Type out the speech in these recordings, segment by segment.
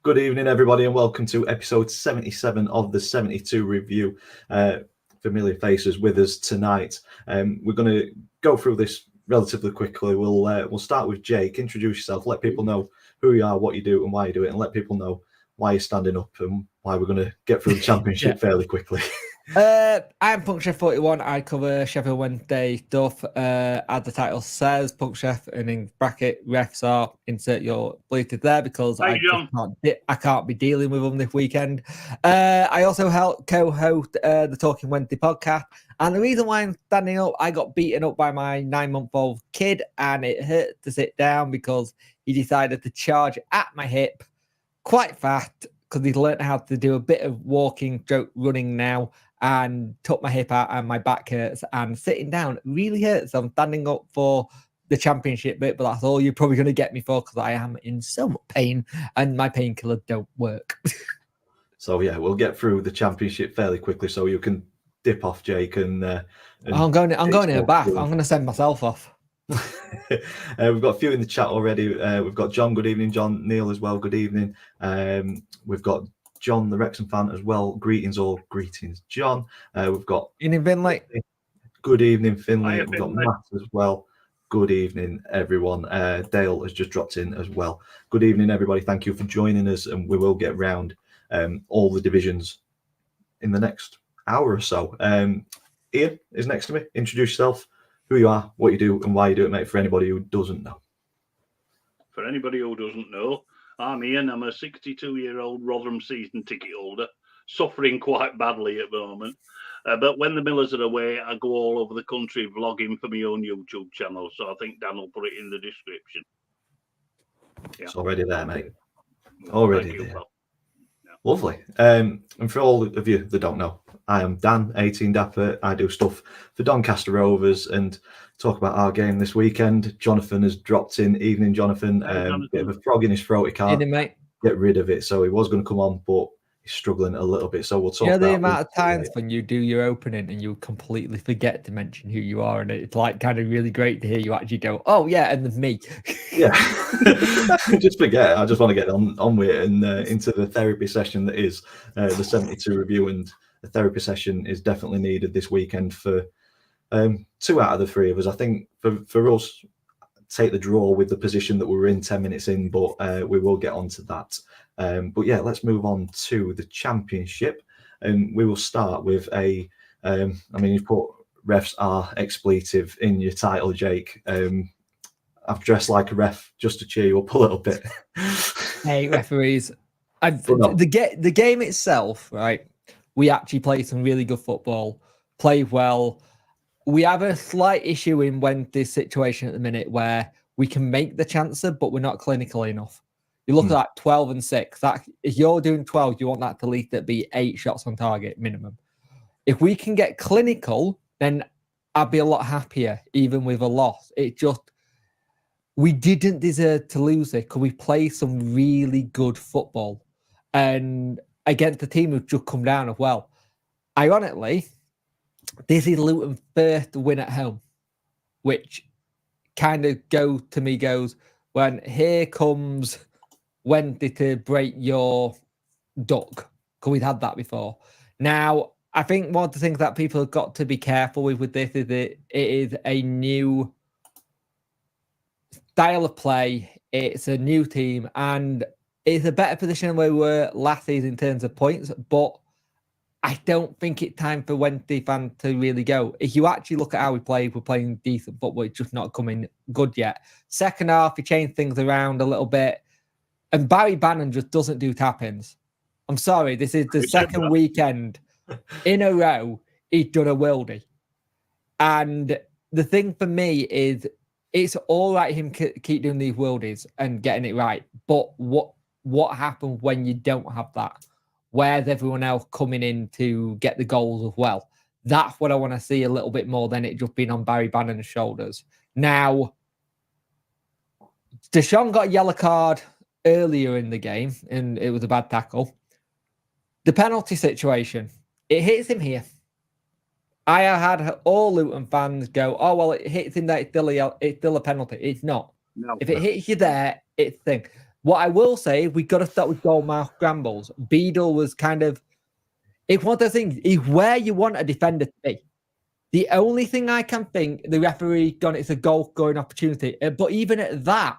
Good evening, everybody, and welcome to episode 77 of the 72 review. Familiar faces with us tonight. We're going to go through this relatively quickly. We'll start with Jake. Introduce yourself. Let people know who you are, what you do, and why you do it, and let people know why you're standing up and why we're going to get through the championship fairly quickly. I'm Punkchef41. I cover Sheffield Wednesday stuff. As the title says, Punkchef, and in bracket refs are insert your bleated there because I can't be dealing with them this weekend. I also help co-host the Talking Wednesday podcast, and the reason why I'm standing up, I got beaten up by my 9-month-old kid, and it hurt to sit down because he decided to charge at my hip quite fast because he's learned how to do a bit of walking, running now. And took my hip out and my back hurts, and sitting down really hurts. I'm standing up for the championship bit, but that's all you're probably going to get me for because I am in so much pain and my painkillers don't work. So yeah, we'll get through the championship fairly quickly so you can dip off, Jake. And I'm going in a bath. I'm going to send myself off. We've got a few in the chat already. We've got John. Good evening, John. Neil as well. Good evening. We've got John, the Wrexham fan, as well. Greetings, John. We've got evening, Finley. Good evening, Finley. We've got Matt as well. Good evening, everyone. Dale has just dropped in as well. Good evening, everybody. Thank you for joining us, and we will get round all the divisions in the next hour or so. Ian is next to me. Introduce yourself, who you are, what you do, and why you do it, mate, for anybody who doesn't know. For anybody who doesn't know, I'm Ian. I'm a 62-year-old Rotherham season ticket holder, suffering quite badly at the moment. But when the Millers are away, I go all over the country vlogging for my own YouTube channel. So I think Dan will put it in the description. Yeah. It's already there, mate. Already there. Yeah. Lovely. And for all of you that don't know, I am Dan, 18 Dapper. I do stuff for Doncaster Rovers and talk about our game this weekend. Jonathan has dropped in. Evening, Jonathan. Bit of a frog in his throat. He can't get rid of it. So he was going to come on, but he's struggling a little bit. So we'll talk about the amount of times when you do your opening and you completely forget to mention who you are. And it's like kind of really great to hear you actually go, oh, yeah, and there's me. Yeah. Just forget. I just want to get on with it and into the therapy session that is the 72 review. And the therapy session is definitely needed this weekend for 2 out of the 3 of us. I think for us, take the draw with the position that we were in 10 minutes in, but we will get onto that. But yeah, let's move on to the championship. And we will start with a, you've put refs are expletive in your title, Jake. I've dressed like a ref just to cheer you up a little bit. Hey, referees. The game itself, right? We actually play some really good football, play well. We have a slight issue in this situation at the minute where we can make the chances, but we're not clinical enough. You look at that 12 and 6. That if you're doing 12, you want that to at least be 8 shots on target minimum. If we can get clinical, then I'd be a lot happier, even with a loss. It just we didn't deserve to lose it because we played some really good football, and against the team who've just come down as well. Ironically, this is Luton's first win at home, which kind of goes when here comes Wednesday to break your duck, because we've had that before. Now, I think one of the things that people have got to be careful with this is that it is a new style of play. It's a new team, and it's a better position where we were last season in terms of points, but I don't think it's time for Wednesday fans to really go. If you actually look at how we played, we're playing decent football. It's just not coming good yet. Second half, he changed things around a little bit. And Barry Bannon just doesn't do tap-ins. I'm sorry, this is the second weekend in a row he's done a worldie. And the thing for me is it's all right him keep doing these worldies and getting it right. But what happens when you don't have that? Where's everyone else coming in to get the goals as well? That's what I want to see a little bit more than it just being on Barry Bannon's shoulders. Now, Deshaun got a yellow card earlier in the game, and it was a bad tackle. The penalty situation, it hits him here. I had all Luton fans go, oh, well, it hits him there, it's still a penalty. It's not. No. If it hits you there, it's thing. What I will say, we got to start with goal mouth scrambles. Beadle was kind of, it's one of those things, he's where you want a defender to be. The only thing I can think the referee got it's a goal scoring opportunity. But even at that,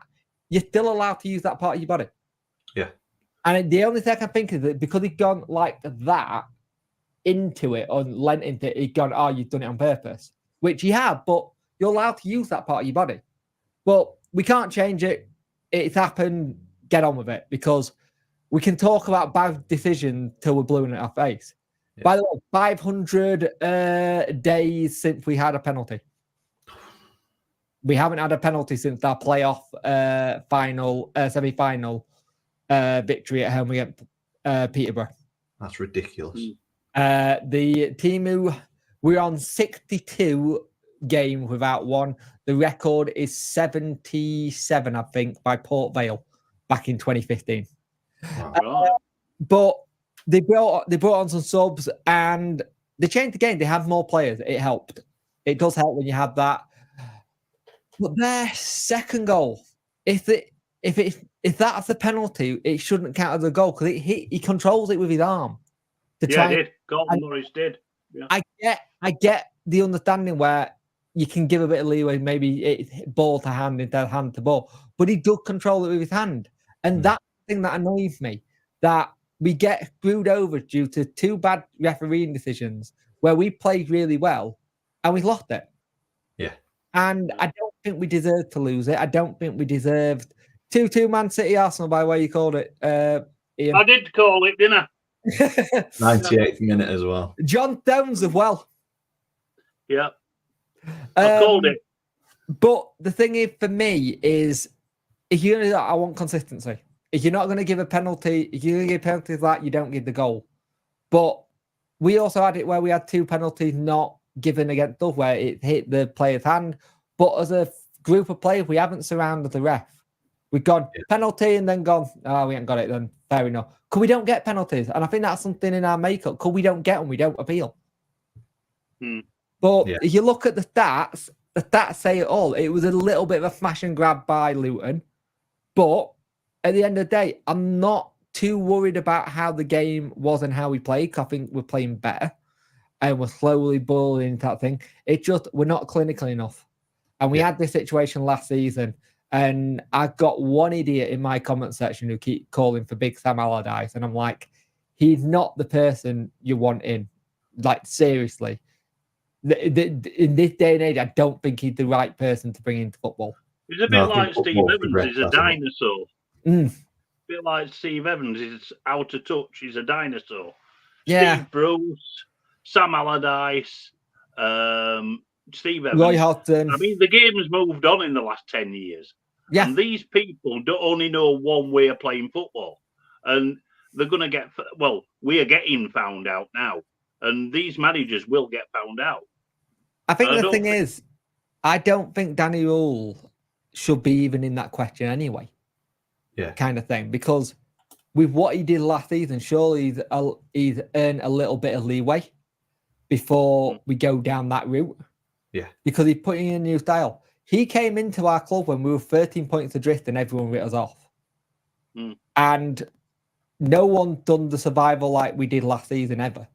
you're still allowed to use that part of your body. Yeah. And the only thing I can think is that because he'd gone like that into it or lent into it, he'd gone, oh, you've done it on purpose, which you have, but you're allowed to use that part of your body. Well, we can't change it. It's happened. Get on with it, because we can talk about bad decision till we're blue in our face. Yeah. By the way, 500 days since we had a penalty. We haven't had a penalty since our playoff semi-final victory at home against Peterborough. That's ridiculous. The team who we're on 62 games without one. The record is 77, I think, by Port Vale back in 2015. Wow. But they brought on some subs and they changed the game. They had more players. It helped. It does help when you have that. But their second goal, if that's the penalty, it shouldn't count as a goal because he controls it with his arm. He did. Gordon Morris did. Yeah. I get the understanding where you can give a bit of leeway, maybe it's ball to hand instead of hand to ball, but he does control it with his hand. And that's the thing that annoys me, that we get screwed over due to two bad refereeing decisions where we played really well and we lost it. Yeah. And I don't think we deserved to lose it. I don't think we deserved 2-2 Man City Arsenal, by the way you called it, Ian. I did call it, didn't I? 98th minute as well. John Stones as well. Yeah. I called it. But the thing is, for me, is if you're gonna, I want consistency. If you're not going to give a penalty, if you're going to give penalties like you don't give the goal. But we also had it where we had two penalties not given against us, where it hit the player's hand. But as a group of players, we haven't surrounded the ref. We've gone penalty and then gone, oh, we haven't got it then. Fair enough. Because we don't get penalties. And I think that's something in our makeup. Because we don't get them, we don't appeal. But if you look at the stats say it all. It was a little bit of a smash and grab by Luton. But at the end of the day, I'm not too worried about how the game was and how we played. I think we're playing better. And we're slowly boiling into that thing. It's just, we're not clinical enough. And we had this situation last season. And I've got one idiot in my comment section who keep calling for Big Sam Allardyce. And I'm like, he's not the person you want in. Like, seriously. In this day and age, I don't think he's the right person to bring into football. He's a bit like Steve Evans. He's a dinosaur. A bit like Steve Evans. He's out of touch. He's a dinosaur. Yeah. Steve Bruce, Sam Allardyce, Steve Evans. Roy Hodgson. I mean, the game has moved on in the last 10 years. Yeah. And these people don't only know one way of playing football. And they're going to get, well, we are getting found out now. And these managers will get found out. I think the thing is, I don't think Danny Rule should be even in that question anyway. Yeah. Kind of thing. Because with what he did last season, surely he's earned a little bit of leeway before we go down that route. Yeah. Because he's putting in a new style. He came into our club when we were 13 points adrift and everyone writ us off. And no one done the survival like we did last season ever.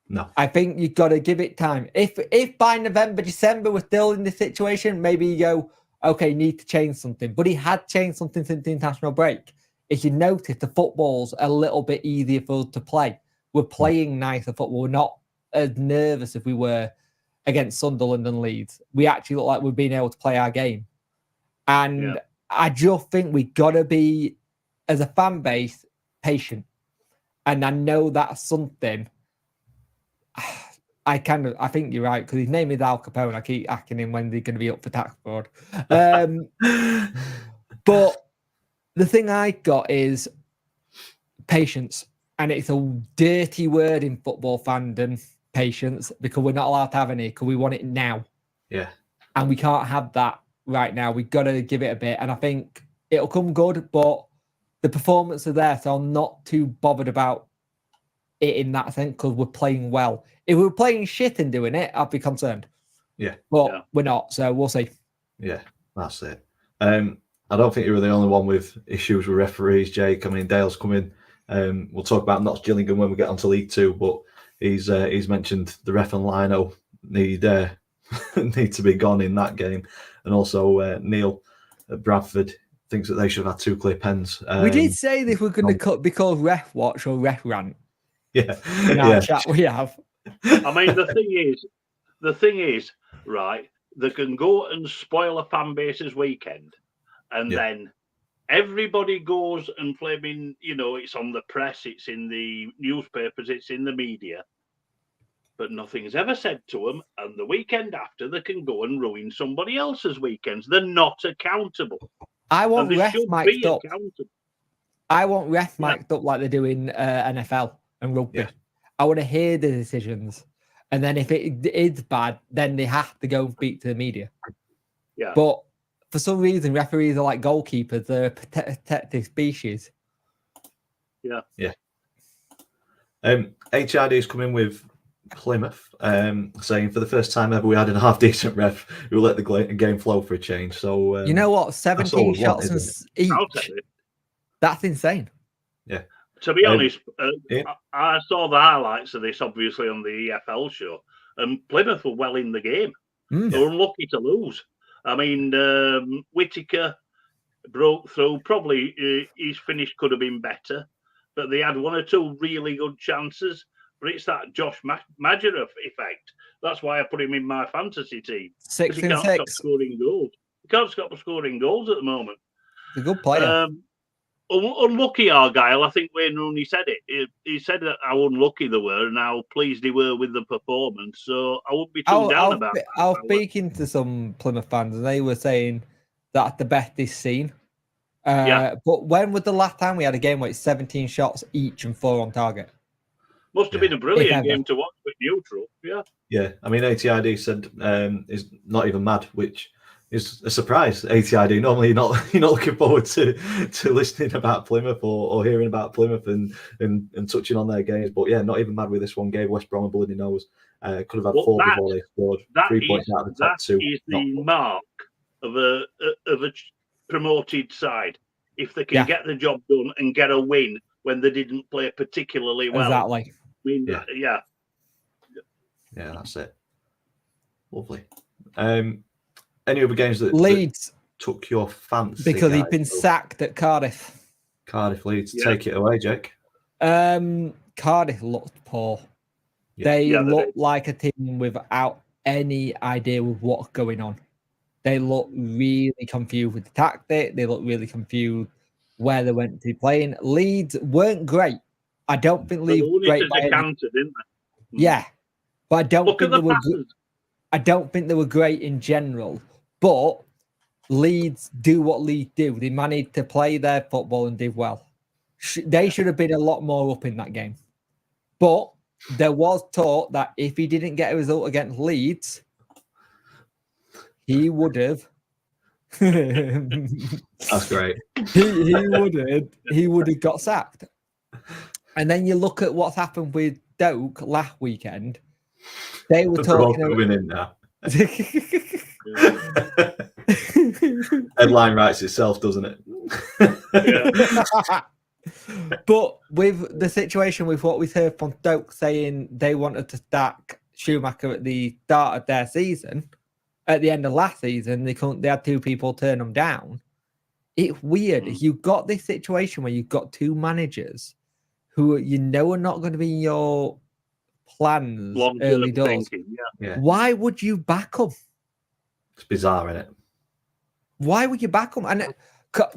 No. I think you've got to give it time. If by November, December we're still in this situation, maybe you go, okay, need to change something. But he had changed something since the international break. If you notice, the football's a little bit easier for us to play. We're playing nicer football. We're not as nervous as we were against Sunderland and Leeds. We actually look like we're being able to play our game. And I just think we got to be, as a fan base, patient. And I know that's something... I think you're right, because his name is Al Capone. I keep asking him when they're going to be up for tax fraud. But the thing I got is patience. And it's a dirty word in football fandom, patience, because we're not allowed to have any, because we want it now. Yeah. And we can't have that right now. We've got to give it a bit. And I think it'll come good, but the performance are there, so I'm not too bothered about it in that sense, because we're playing well. If we were playing shit and doing it, I'd be concerned. Yeah. But we're not, so we'll see. Yeah, that's it. I I don't think you were the only one with issues with referees, Jake. I mean, Dale's coming. We'll talk about Notts Gillingham when we get onto League Two, but he's mentioned the ref and Lino need to be gone in that game, and also Neil at Bradford thinks that they should have had 2 clear pens. We did say this was going to be called Ref Watch or Ref Rant. Yeah, in our chat we have. I mean, the thing is, right? They can go and spoil a fan base's weekend, and then everybody goes and flaming. It's on the press, it's in the newspapers, it's in the media, but nothing's ever said to them. And the weekend after, they can go and ruin somebody else's weekends. They're not accountable. I want ref mic'd up. I want ref mic'd up like they do in NFL and rugby. Yeah. I want to hear the decisions. And then if it is bad, then they have to go and speak to the media. Yeah. But for some reason, referees are like goalkeepers. They're a protected species. Yeah. Yeah. HID is coming with Plymouth, saying for the first time ever we had a half-decent ref who let the game flow for a change. So you know what? 17 shots each. That's insane. Yeah. To be honest, I saw the highlights of this, obviously, on the EFL show, and Plymouth were well in the game. They were unlucky to lose. I mean, Whittaker broke through. Probably his finish could have been better, but they had 1 or 2 really good chances. But it's that Josh Maguire effect. That's why I put him in my fantasy team. 6 and 6. Stop scoring goals. He can't stop scoring goals at the moment. He's a good player. Unlucky Argyle. I think Wayne Rooney said it. He said that how unlucky they were and how pleased they were with the performance. So I wouldn't be too down about it. I was speaking to some Plymouth fans and they were saying that's the best they've seen. But when was the last time we had a game where it's 17 shots each and 4 on target? Must have been a brilliant game to watch with neutral. Yeah. Yeah. I mean, ATID said is not even mad, which is a surprise. ATID. Normally, you're not looking forward to listening about Plymouth or hearing about Plymouth and touching on their games. But yeah, not even mad with this one. Gave West Brom a bloody nose. Could have had 4 before they scored. 3 points out of the top 2. That is the mark of a promoted side. If they can get the job done and get a win when they didn't play particularly well. Exactly. I mean, yeah, that's it. Lovely. Any other games that Leeds took your fancy? Because he'd been sacked at Cardiff. Cardiff Leeds. Take it away, Jake. Cardiff looked poor. They looked like a team without any idea of what's going on. They looked really confused with the tactic. They looked really confused where they went to be playing. Leeds weren't great. I don't think Leeds were great. Didn't they? Yeah, but I don't think they were. I don't think they were great in general. But Leeds do what Leeds do. They managed to play their football and did well. They should have been a lot more up in that game. But there was talk that if he didn't get a result against Leeds, he would have. That's great. He would have got sacked. And then you look at what's happened with Doak last weekend. They were talking coming in now. Headline writes itself, doesn't it? But with the situation with what we heard from Doak saying they wanted to stack Schumacher at the start of their season, at the end of last season, they had 2 people turn them down. It's weird. You've got this situation where you've got 2 managers who are not going to be in your plans early doors. Yeah. Why would you back them? It's bizarre, isn't it? Why would you back them? And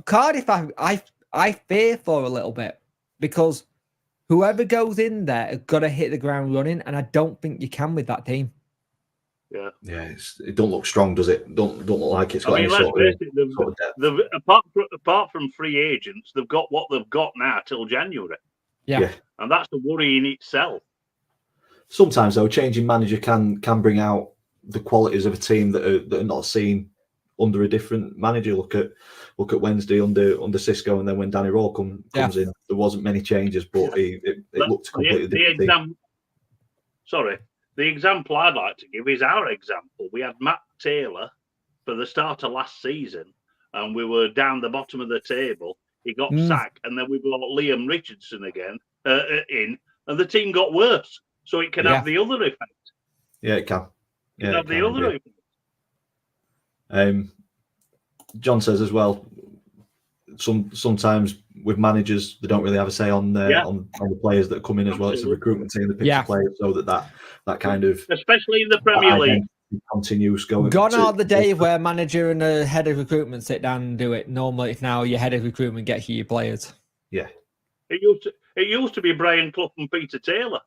Cardiff, I fear for a little bit because whoever goes in there has got to hit the ground running, and I don't think you can with that team. Yeah, it don't look strong, does it? Don't look like it's got any sort of apart from free agents, they've got what they've got now till January. Yeah, and that's a worry in itself. Sometimes, though, changing manager can bring out the qualities of a team that are not seen under a different manager. Look at Wednesday under Xisco, and then when Danny Rowe comes in, there wasn't many changes, but it looked completely different. The example I'd like to give is our example. We had Matt Taylor for the start of last season, and we were down the bottom of the table, he got sacked, and then we brought Liam Richardson again in, and the team got worse. So it can have the other effect. Yeah, it can. It can have the other effect. John says as well, sometimes with managers, they don't really have a say on the players that come in as well. It's a recruitment team that picks the players, so that kind of, especially in the Premier League, continues going. Gone are the days where manager and a head of recruitment sit down and do it. Normally, it's now your head of recruitment gets you your players. Yeah, it used to be Brian Clough and Peter Taylor.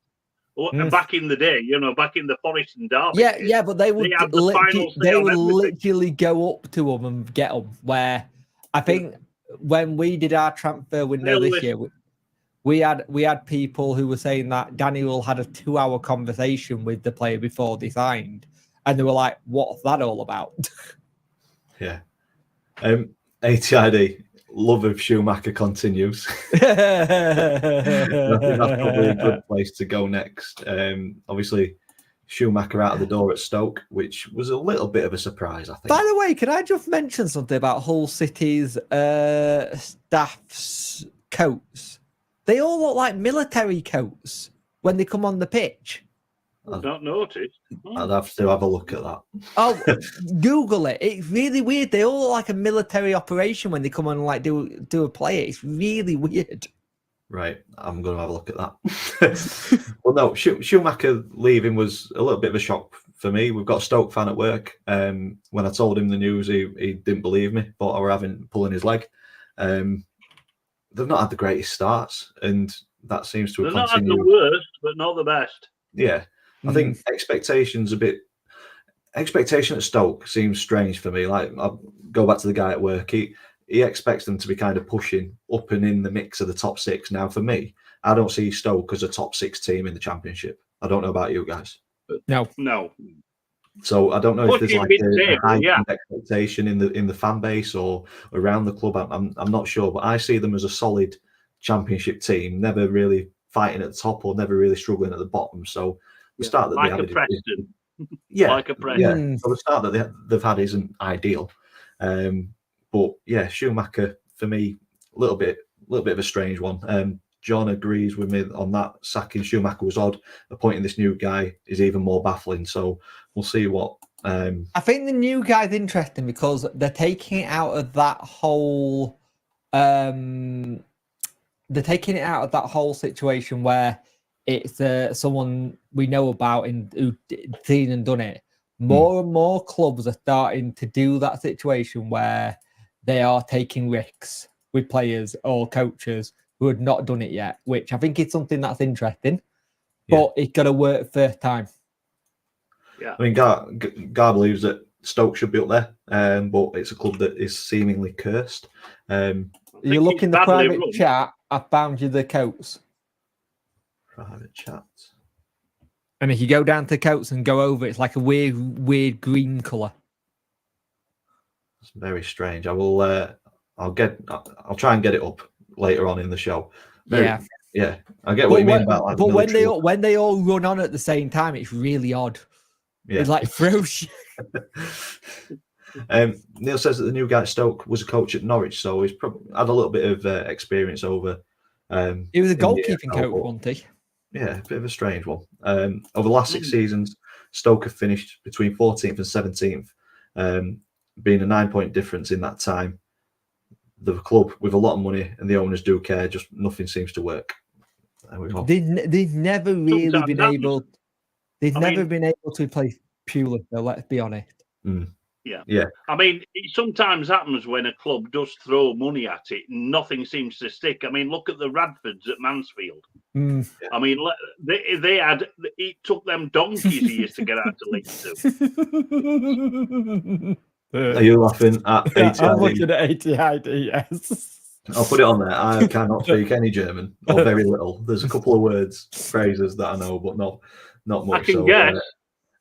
Back in the day, back in the Forest and Derby. Yeah, but they would literally go up to them and get them. Where I think when we did our transfer window this year, we had people who were saying that Daniel had a 2-hour conversation with the player before they signed, and they were like, "What's that all about?" Yeah. ATID. Love of Schumacher continues. I think that's probably a good place to go next. Obviously, Schumacher out of the door at Stoke, which was a little bit of a surprise, I think. By the way, can I just mention something about Hull City's staff's coats? They all look like military coats when they come on the pitch. I've not noticed. I'd have to have a look at that. Oh, Google it. It's really weird. They all look like a military operation when they come on and like do a play. It's really weird. Right, I'm going to have a look at that. Well, no, Schumacher leaving was a little bit of a shock for me. We've got a Stoke fan at work. When I told him the news, he didn't believe me, thought I were pulling his leg. They've not had the greatest starts, and that seems to have continued. They're not had the worst, but not the best. Yeah. I think expectation at Stoke seems strange for me. Like, I'll go back to the guy at work. He expects them to be kind of pushing up and in the mix of the top 6. Now, for me, I don't see Stoke as a top 6 team in the Championship. I don't know about you guys. No. So I don't know if there's like a high expectation in the fan base or around the club. I'm not sure, but I see them as a solid Championship team, never really fighting at the top or never really struggling at the bottom. So the start that like they had, a Preston. Like a Preston. So the start that they've had isn't ideal. But yeah, Schumacher for me, a little bit of a strange one. John agrees with me on that. Sacking Schumacher was odd. Appointing this new guy is even more baffling. So we'll see what. I think the new guy's interesting because they're taking it out of that whole. They're taking it out of that whole situation where it's someone we know about who's seen and done it. More and more clubs are starting to do that situation where they are taking risks with players or coaches who had not done it yet, which I think is something that's interesting. But it's got to work first time. Yeah, I mean, Gar believes that Stoke should be up there, but it's a club that is seemingly cursed. You look in the private chat. I found you the coats. Private chat. And if you go down to coats and go over, it's like a weird green colour. It's very strange. I'll try and get it up later on in the show. Yeah. I get what you mean about. Like, but when they all run on at the same time, it's really odd. Yeah. It's like throws. Neil says that the new guy at Stoke was a coach at Norwich, so he's probably had a little bit of experience over. He was a goalkeeping coach, wasn't he? Yeah, a bit of a strange one. Over the last 6 seasons, Stoke have finished between 14th and 17th, being a 9-point difference in that time. The club with a lot of money and the owners do care, just nothing seems to work. They've never really been able. They've never been able to replace Pulis, though. Let's be honest. Yeah. I mean, it sometimes happens when a club does throw money at it, and nothing seems to stick. I mean, look at the Radfords at Mansfield. I mean, they had. It took them donkeys years to get out to League Two. Are you laughing at ATID? I'm looking at ATID, yes. I'll put it on there. I cannot speak any German, or very little. There's a couple of phrases that I know, but not much. I can guess.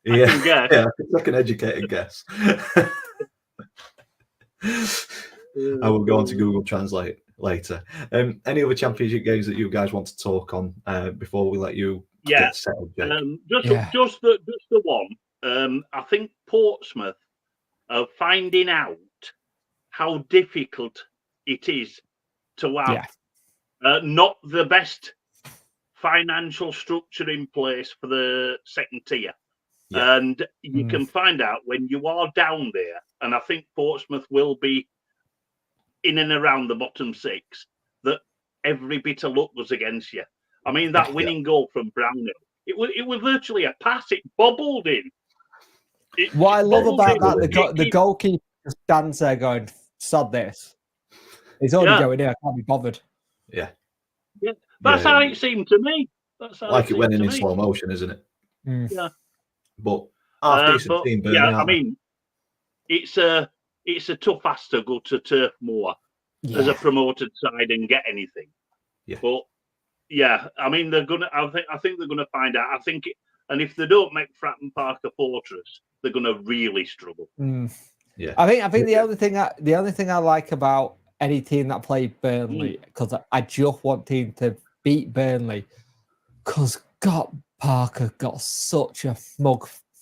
I can educated guess. I will go on to Google Translate later. Any other Championship games that you guys want to talk on before we let you get settled? Just the one. I think Portsmouth are finding out how difficult it is to have Yeah. not the best financial structure in place for the second tier. Yeah. And you can find out when you are down there, and I think Portsmouth will be in and around the bottom six, that every bit of luck was against you. I mean, that winning goal from Brownhill, it was virtually a pass. It bobbled in. What I love about that, the goalkeeper just stands there going, sod this. He's already going in, I can't be bothered. Yeah. Yeah. That's how it seemed to me. That's how like it went in slow motion, isn't it? Yeah. But half decent team, Burnley, yeah, I mean, it's a tough ask to go to Turf Moor as a promoted side and get anything. Yeah. But yeah, I mean, they're gonna. I think they're gonna find out. I think, and if they don't make Fratton Park a fortress, they're gonna really struggle. Yeah. I think the only thing I like about any team that played Burnley, because I just want team to beat Burnley, because God, Parker got such a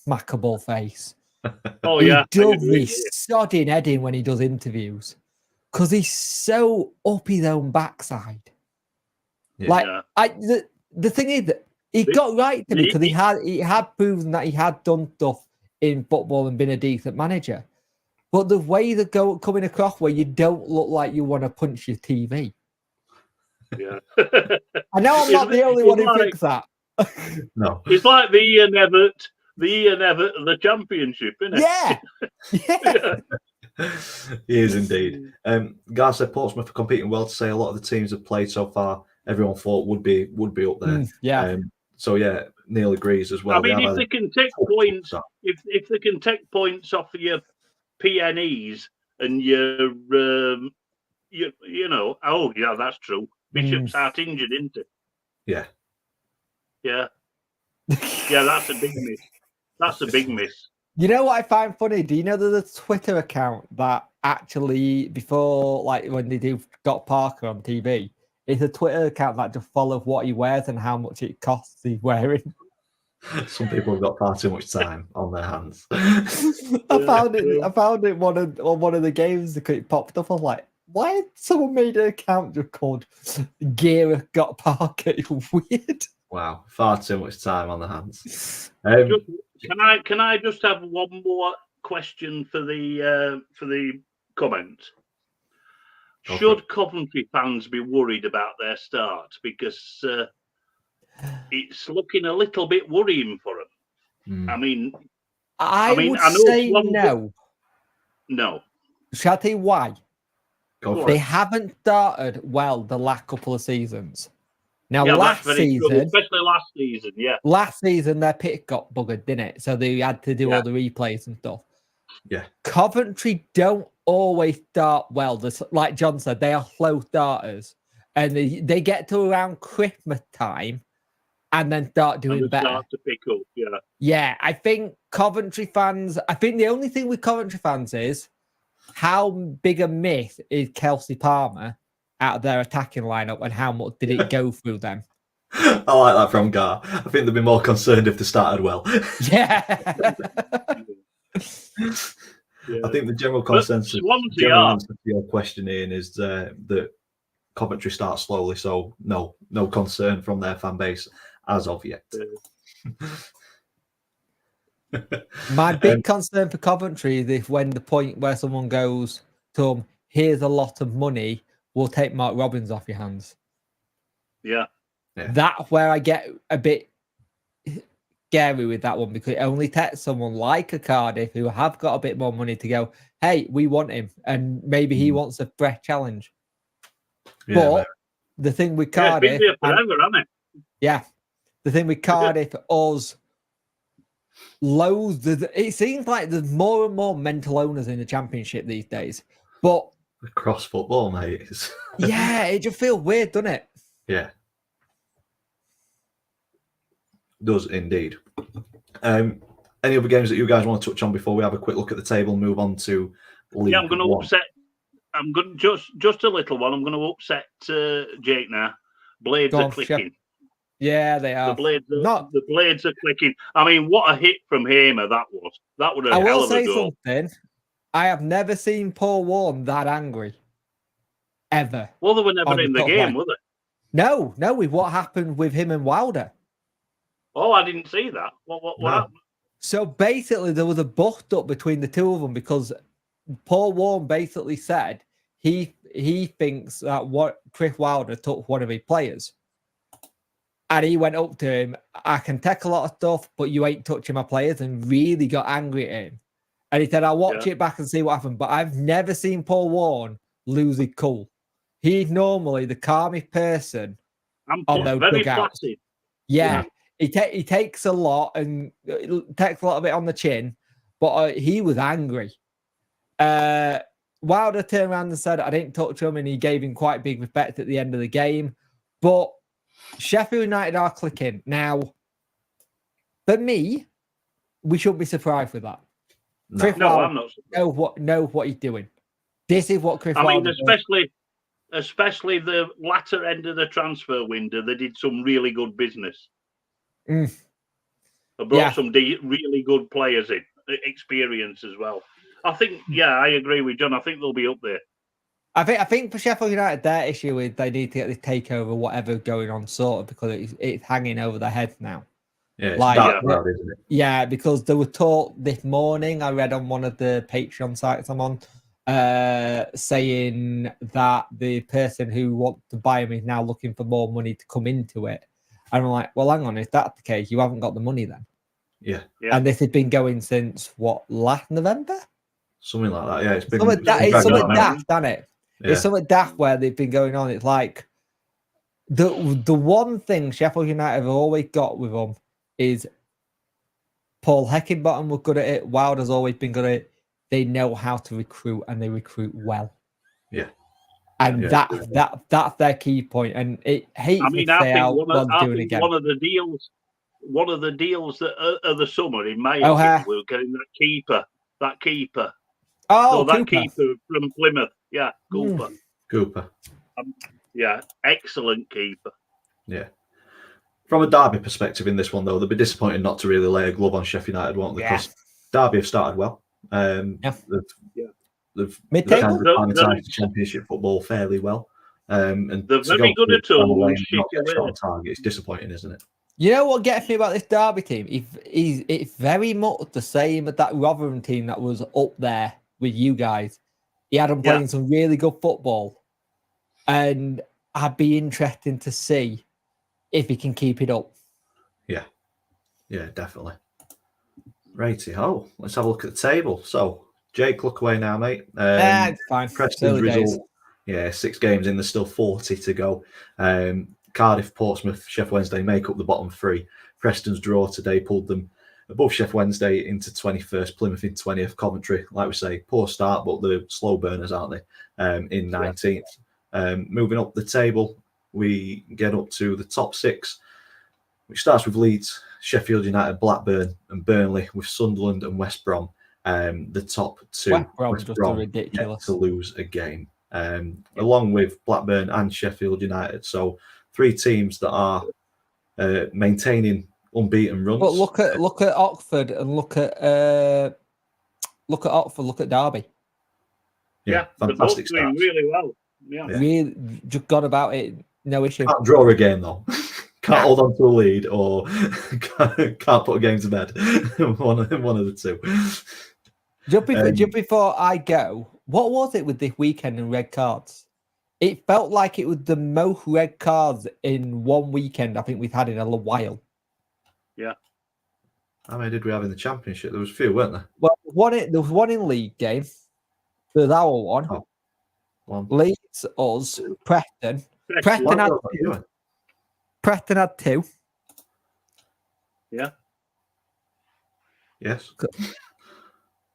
mackable face. Oh he yeah, does this sodding head in when he does interviews, because he's so up his own backside. Yeah. The thing is that he got right to me because he had proven that he had done stuff in football and been a decent manager. But the way they go coming across where you don't look like you want to punch your TV. Yeah. I know I'm not the only one who thinks that. No. It's like the Ian Everett of the Championship, isn't it? Yeah. He is indeed. Gar said Portsmouth are competing well. To say a lot of the teams have played so far, everyone thought would be up there. Yeah. So yeah, Neil agrees as well. I mean, if they can take points, if they can take points off of your PNEs and your you know, oh yeah, that's true. Bishop's out injured, isn't it? Yeah. Yeah. Yeah, that's a big miss. That's a big miss. You know what I find funny? Do you know there's a Twitter account that actually, before, like when they got Parker on TV, it's a Twitter account that just follows what he wears and how much it costs he's wearing. Some people have got far too much time on their hands. I found it on one of the games that it popped up. I was like, why had someone made an account just called Gear Got Parker? It's weird. Wow, far too much time on the hands. Can I just have one more question for the comment? Should Coventry fans be worried about their start? Because it's looking a little bit worrying for them. I mean, I would say no. No. Shall I tell you why? They haven't started well the last couple of seasons. Now, last season, especially last season, last season their pitch got buggered, didn't it? So they had to do all the replays and stuff. Yeah, Coventry don't always start well. Like John said, they are slow starters, and they get to around Christmas time, and then start doing better. Start to pick up, yeah. I think Coventry fans. I think the only thing with Coventry fans is how big a myth is Kelsey Palmer out of their attacking lineup, and how much did it go through them? I like that from Gar. I think they'd be more concerned if they started well. Yeah. I think the general consensus, general answer to your question, Ian, is that Coventry starts slowly, so no concern from their fan base as of yet. My big concern for Coventry is if when the point where someone goes to them, here's a lot of money, we'll take Mark Robbins off your hands. Yeah. That's where I get a bit scary with that one, because it only takes someone like a Cardiff who have got a bit more money to go, hey, we want him, and maybe he wants a fresh challenge. But the thing with Cardiff, the thing with Cardiff, us loads. It seems like there's more and more mental owners in the Championship these days, but across football, mate. Yeah, it just feels weird, doesn't it? Yeah. Does indeed. Any other games that you guys want to touch on before we have a quick look at the table and move on to League I'm going to One? upset. I'm going just a little one. I'm going to upset Jake now. Blades are clicking. Yeah, they are. The blades are clicking. I mean, what a hit from Hamer that was. That would have hell of a goal. I have never seen Paul Warne that angry. Ever. Well, they were never in the game, were they? No, with what happened with him and Wilder. Oh, I didn't see that. What happened? So basically, there was a bust up between the two of them because Paul Warne basically said he thinks that what Chris Wilder took one of his players. And he went up to him, I can take a lot of stuff, but you ain't touching my players, and really got angry at him. And he said, I'll watch it back and see what happened. But I've never seen Paul Warne lose his cool. He's normally the calmest person on those very dugouts. placid. Yeah. He takes a lot and takes a lot of it on the chin, but he was angry. Wilder turned around and said, I didn't touch him, and he gave him quite big respect at the end of the game. But Sheffield United are clicking. Now, for me, we shouldn't be surprised with that. No, I'm not surprised. Know what he's doing. This is what Chris Wilder especially the latter end of the transfer window, they did some really good business. They brought some really good players in, experience as well. I think, I agree with John. I think they'll be up there. I think for Sheffield United, their issue is they need to get this takeover, whatever going on, sort of, because it's hanging over their heads now. Yeah, it's dark cloud, isn't it? Yeah, because there was talk this morning, I read on one of the Patreon sites I'm on, saying that the person who wants to buy him is now looking for more money to come into it. And I'm like, well, hang on, if that's the case, you haven't got the money then. Yeah. And this has been going since, last November? Something like that, yeah. It's been something daft, hasn't it? Yeah. It's something daft where they've been going on. It's like the one thing Sheffield United have always got with them is Paul Heckingbottom was good at it. Wilder's always been good at it. They know how to recruit, and they recruit well. Yeah. And that's their key point. And it hates me to say out doing again. One of the deals that of the summer, in my opinion, we were getting that keeper. Oh, so that keeper from Plymouth. Yeah, Cooper. Excellent keeper. Yeah. From a Derby perspective in this one, though, they'll be disappointed not to really lay a glove on Sheffield United, won't they? Because Derby have started well. They've acclimatised to Championship football fairly well. And they're very good at all. It's disappointing, isn't it? You know what gets me about this Derby team? It's very much the same as that Rotherham team that was up there with you guys. He had them playing some really good football. And I'd be interested to see if he can keep it up. Yeah, definitely. Righty ho. Let's have a look at the table. So, Jake, look away now, mate. It's fine. Preston's result. 6 games in. There's still 40 to go. Cardiff, Portsmouth, Sheff Wednesday make up the bottom 3. Preston's draw today pulled them above Sheff Wednesday into 21st. Plymouth in 20th. Coventry, like we say, poor start, but they're slow burners, aren't they? In 19th. Moving up the table, we get up to the top 6, which starts with Leeds, Sheffield United, Blackburn, and Burnley, with Sunderland and West Brom. The top 2. West Brom ridiculous to lose a game, along with Blackburn and Sheffield United. So 3 teams that are maintaining unbeaten runs. But look at Oxford and look at Oxford. Look at Derby. Yeah, fantastic they're both doing really well. Yeah, really just got about it. No issue. Can't draw a game though. Can't hold on to a lead, or can't put a game to bed. one of the 2. Just before I go, what was it with this weekend and red cards? It felt like it was the most red cards in one weekend I think we've had in a while. Yeah. How many did we have in the Championship? There was a few, weren't there? Well, there was one in league game. There's our one. One. Leeds, us, Preston. Preston had 2. Preston had 2. Yeah. Yes.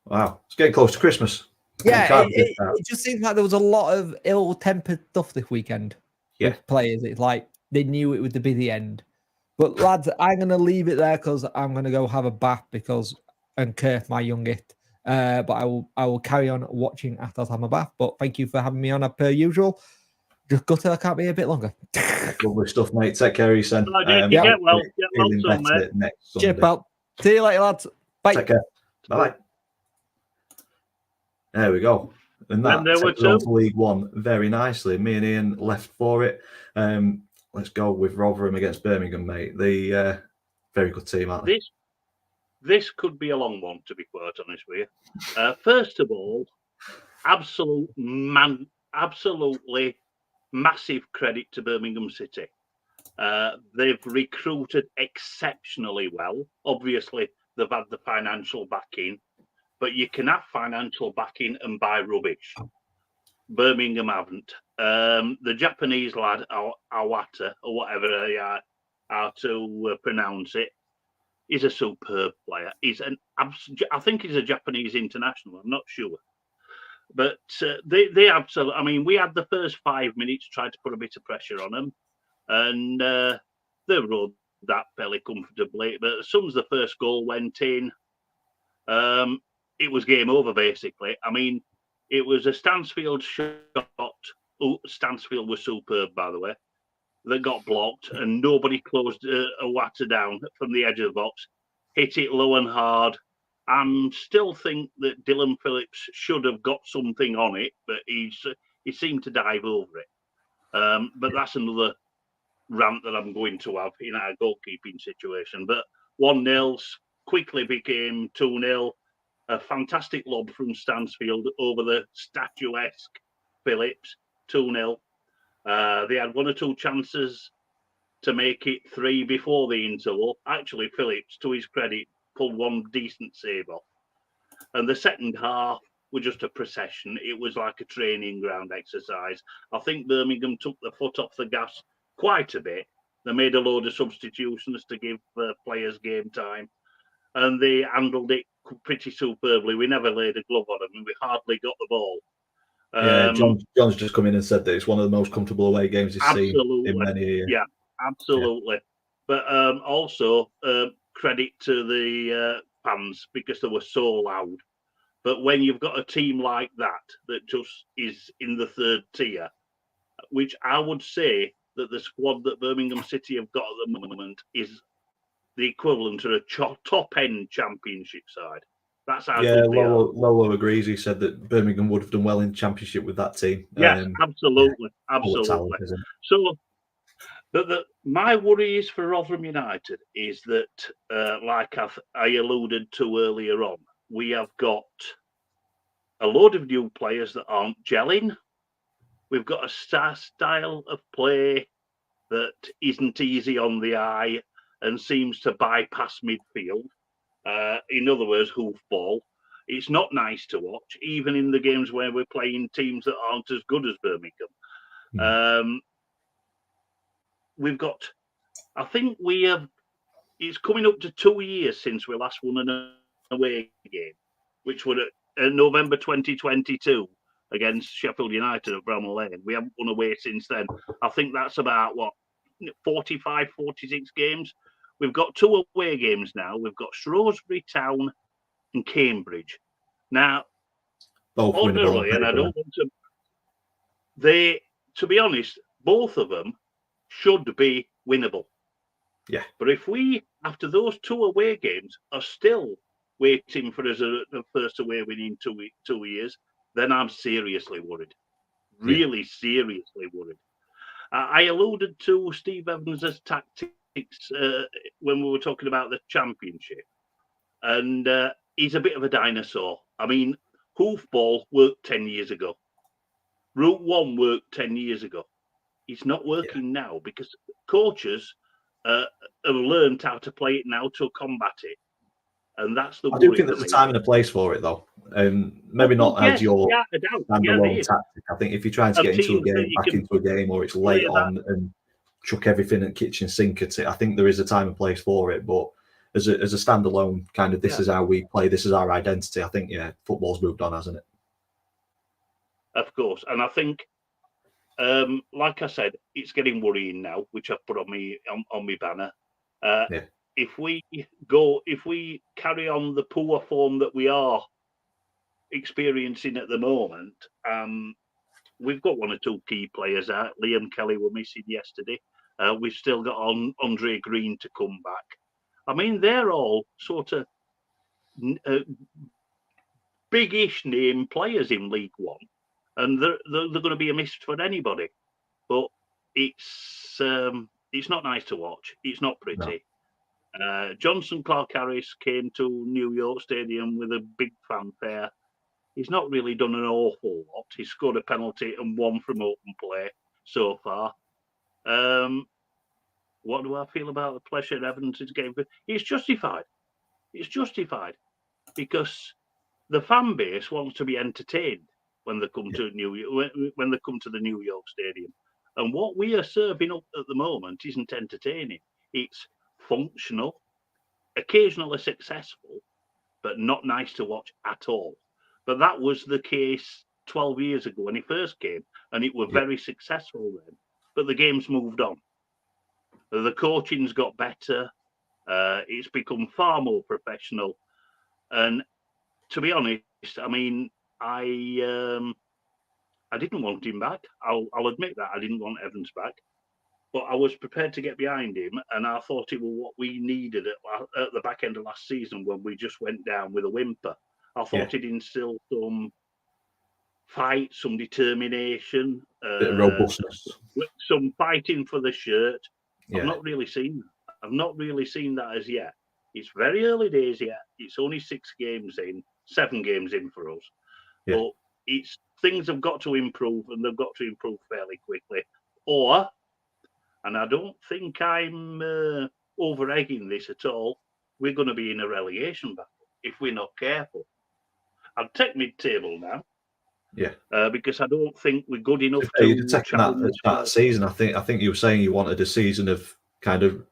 Wow. It's getting close to Christmas. Yeah, it just seems like there was a lot of ill-tempered stuff this weekend. Yeah. With players. It's like they knew it was the busy end. But lads, I'm going to leave it there because I'm going to go have a bath and curse my youngest. But I will carry on watching after I have my bath. But thank you for having me on, per usual. Just gutted I can't be a bit longer. Lovely stuff, mate. Take care of you, son. Get well soon, mate. Next Cheers, pal. See you later, lads. Bye. Take care. Bye. There we go. And that there were takes on two. to League One very nicely. Me and Ian left for it. Let's go with Rotherham against Birmingham, mate. The very good team, aren't they? This could be a long one, to be quite honest with you. First of all, absolutely massive credit to Birmingham City. They've recruited exceptionally well. Obviously, they've had the financial backing, but you can have financial backing and buy rubbish. Birmingham haven't. The Japanese lad, Awata, or whatever they are to pronounce it, is a superb player. I think he's a Japanese international. I'm not sure. But they absolutely, I mean, we had the first 5 minutes, tried to put a bit of pressure on them, and they rode that fairly comfortably. But as soon as the first goal went in, it was game over, basically. I mean, it was a Stansfield shot. Oh, Stansfield was superb, by the way. That got blocked, and nobody closed a water down from the edge of the box. Hit it low and hard. I still think that Dylan Phillips should have got something on it, but he seemed to dive over it. But that's another rant that I'm going to have in our goalkeeping situation. But 1-0 quickly became 2-0. A fantastic lob from Stansfield over the statuesque Phillips, 2-0. They had one or two chances to make it 3 before the interval. Actually, Phillips, to his credit, pulled one decent save off. And the second half was just a procession. It was like a training ground exercise. I think Birmingham took the foot off the gas quite a bit. They made a load of substitutions to give players game time, and they handled it pretty superbly. We never laid a glove on them, and we hardly got the ball. Yeah, John's just come in and said that it's one of the most comfortable away games he's seen in many years. Yeah, absolutely. Yeah. But also credit to the fans, because they were so loud. But when you've got a team like that just is in the third tier, which I would say that the squad that Birmingham City have got at the moment is the equivalent to a top-end championship side. That's how good they are. Lolo agrees. He said that Birmingham would have done well in championship with that team. Yes, absolutely. Talent, so, my worries for Rotherham United is that, like I alluded to earlier on, we have got a load of new players that aren't gelling. We've got a style of play that isn't easy on the eye and seems to bypass midfield. In other words, hoofball. It's not nice to watch, even in the games where we're playing teams that aren't as good as Birmingham. We've got, I think we have, it's coming up to 2 years since we last won an away game, which were at November 2022 against Sheffield United at Bramall Lane. We haven't won away since then. I think that's about, 45, 46 games. We've got 2 away games now. We've got Shrewsbury Town and Cambridge. Now, both ordinarily, and I don't want to, to be honest, both of them should be winnable. Yeah. But if we, after those 2 away games, are still waiting for us the first away win in 2 years, then I'm seriously worried. Really seriously worried. I alluded to Steve Evans' tactics when we were talking about the championship. And he's a bit of a dinosaur. I mean, hoofball worked 10 years ago. Route 1 worked 10 years ago. It's not working now because coaches have learned how to play it now to combat it. And that's the I do think there's a time and a place for it, though. Maybe not as your standalone tactic. I think if you're trying to get into a game, into a game, or it's late on and chuck everything at kitchen sink at it, I think there is a time and place for it. But as a standalone kind of, this is how we play, this is our identity. I think, football's moved on, hasn't it? Of course. And I think, like I said, it's getting worrying now, which I've put on me banner. If we carry on the poor form that we are experiencing at the moment, we've got 1 or 2 key players out. Liam Kelly were missing yesterday. We've still got Andre Green to come back. I mean, they're all sort of big-ish name players in League One, and they're going to be a miss for anybody. But it's not nice to watch. It's not pretty. No. Johnson Clark-Harris came to New York Stadium with a big fanfare. He's not really done an awful lot. He scored a penalty and won from open play so far. What do I feel about the pressure Evans is getting? It's justified. It's justified because the fan base wants to be entertained when they come to when they come to the New York Stadium. And what we are serving up at the moment isn't entertaining. It's functional, occasionally successful, but not nice to watch at all. But that was the case 12 years ago when he first came, and it was very successful then. But the game's moved on. The coaching's got better. It's become far more professional. And to be honest, I mean, I didn't want him back. I'll admit that I didn't want Evans back, but I was prepared to get behind him, and I thought it was what we needed at the back end of last season when we just went down with a whimper. I thought it instilled some fight, some determination, bit of robustness, some fighting for the shirt. Yeah. I've not really seen that. I've not really seen that as yet. It's very early days yet. It's only 7 games in for us. Yeah. But it's things have got to improve, and they've got to improve fairly quickly. Or, and I don't think I'm over-egging this at all, we're going to be in a relegation battle if we're not careful. I'd take mid-table now. Yeah, because I don't think we're good enough to taking that season. I think you were saying you wanted a season of kind of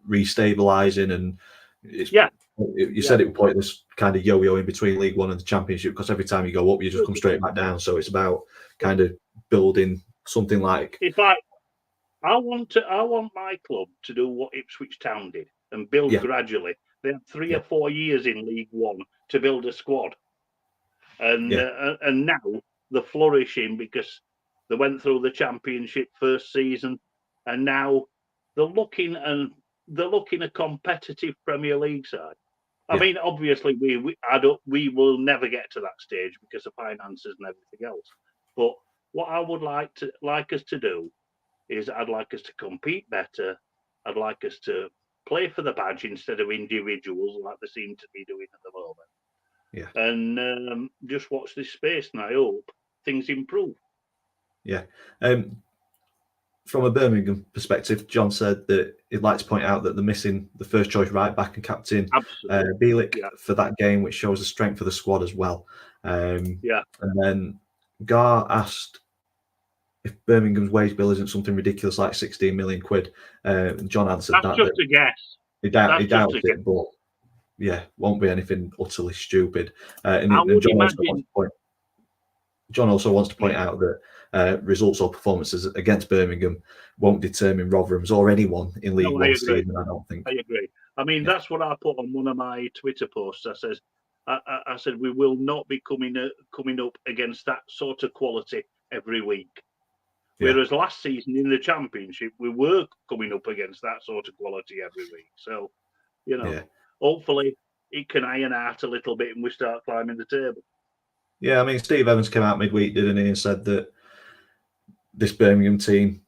restabilizing, and you said it would pointless kind of yo-yo in between League One and the Championship, because every time you go up, you just come straight back down. So it's about kind of building something like. It's like I want my club to do what Ipswich Town did and build gradually. They had 3 or 4 years in League One to build a squad. And now they're flourishing because they went through the Championship first season, and now they're looking a competitive Premier League side. I mean, obviously we will never get to that stage because of finances and everything else. But what I would like us to do is I'd like us to compete better. I'd like us to play for the badge instead of individuals like they seem to be doing at the moment. Yeah, and just watch this space, and I hope things improve. Yeah. From a Birmingham perspective, John said that he'd like to point out that they're missing the first choice right back and captain Bielik for that game, which shows the strength of the squad as well. And then Gar asked if Birmingham's wage bill isn't something ridiculous like 16 million quid. John answered that's just a guess. He doubts it, but. Yeah, won't be anything utterly stupid. And John also wants to point out that results or performances against Birmingham won't determine Rotherham's or anyone in League One season, I don't think. I agree. I mean, that's what I put on one of my Twitter posts. I said we will not be coming up against that sort of quality every week. Whereas last season in the Championship, we were coming up against that sort of quality every week. So, hopefully it can iron out a little bit and we start climbing the table. Yeah, I mean, Steve Evans came out midweek, didn't he, and said that this Birmingham team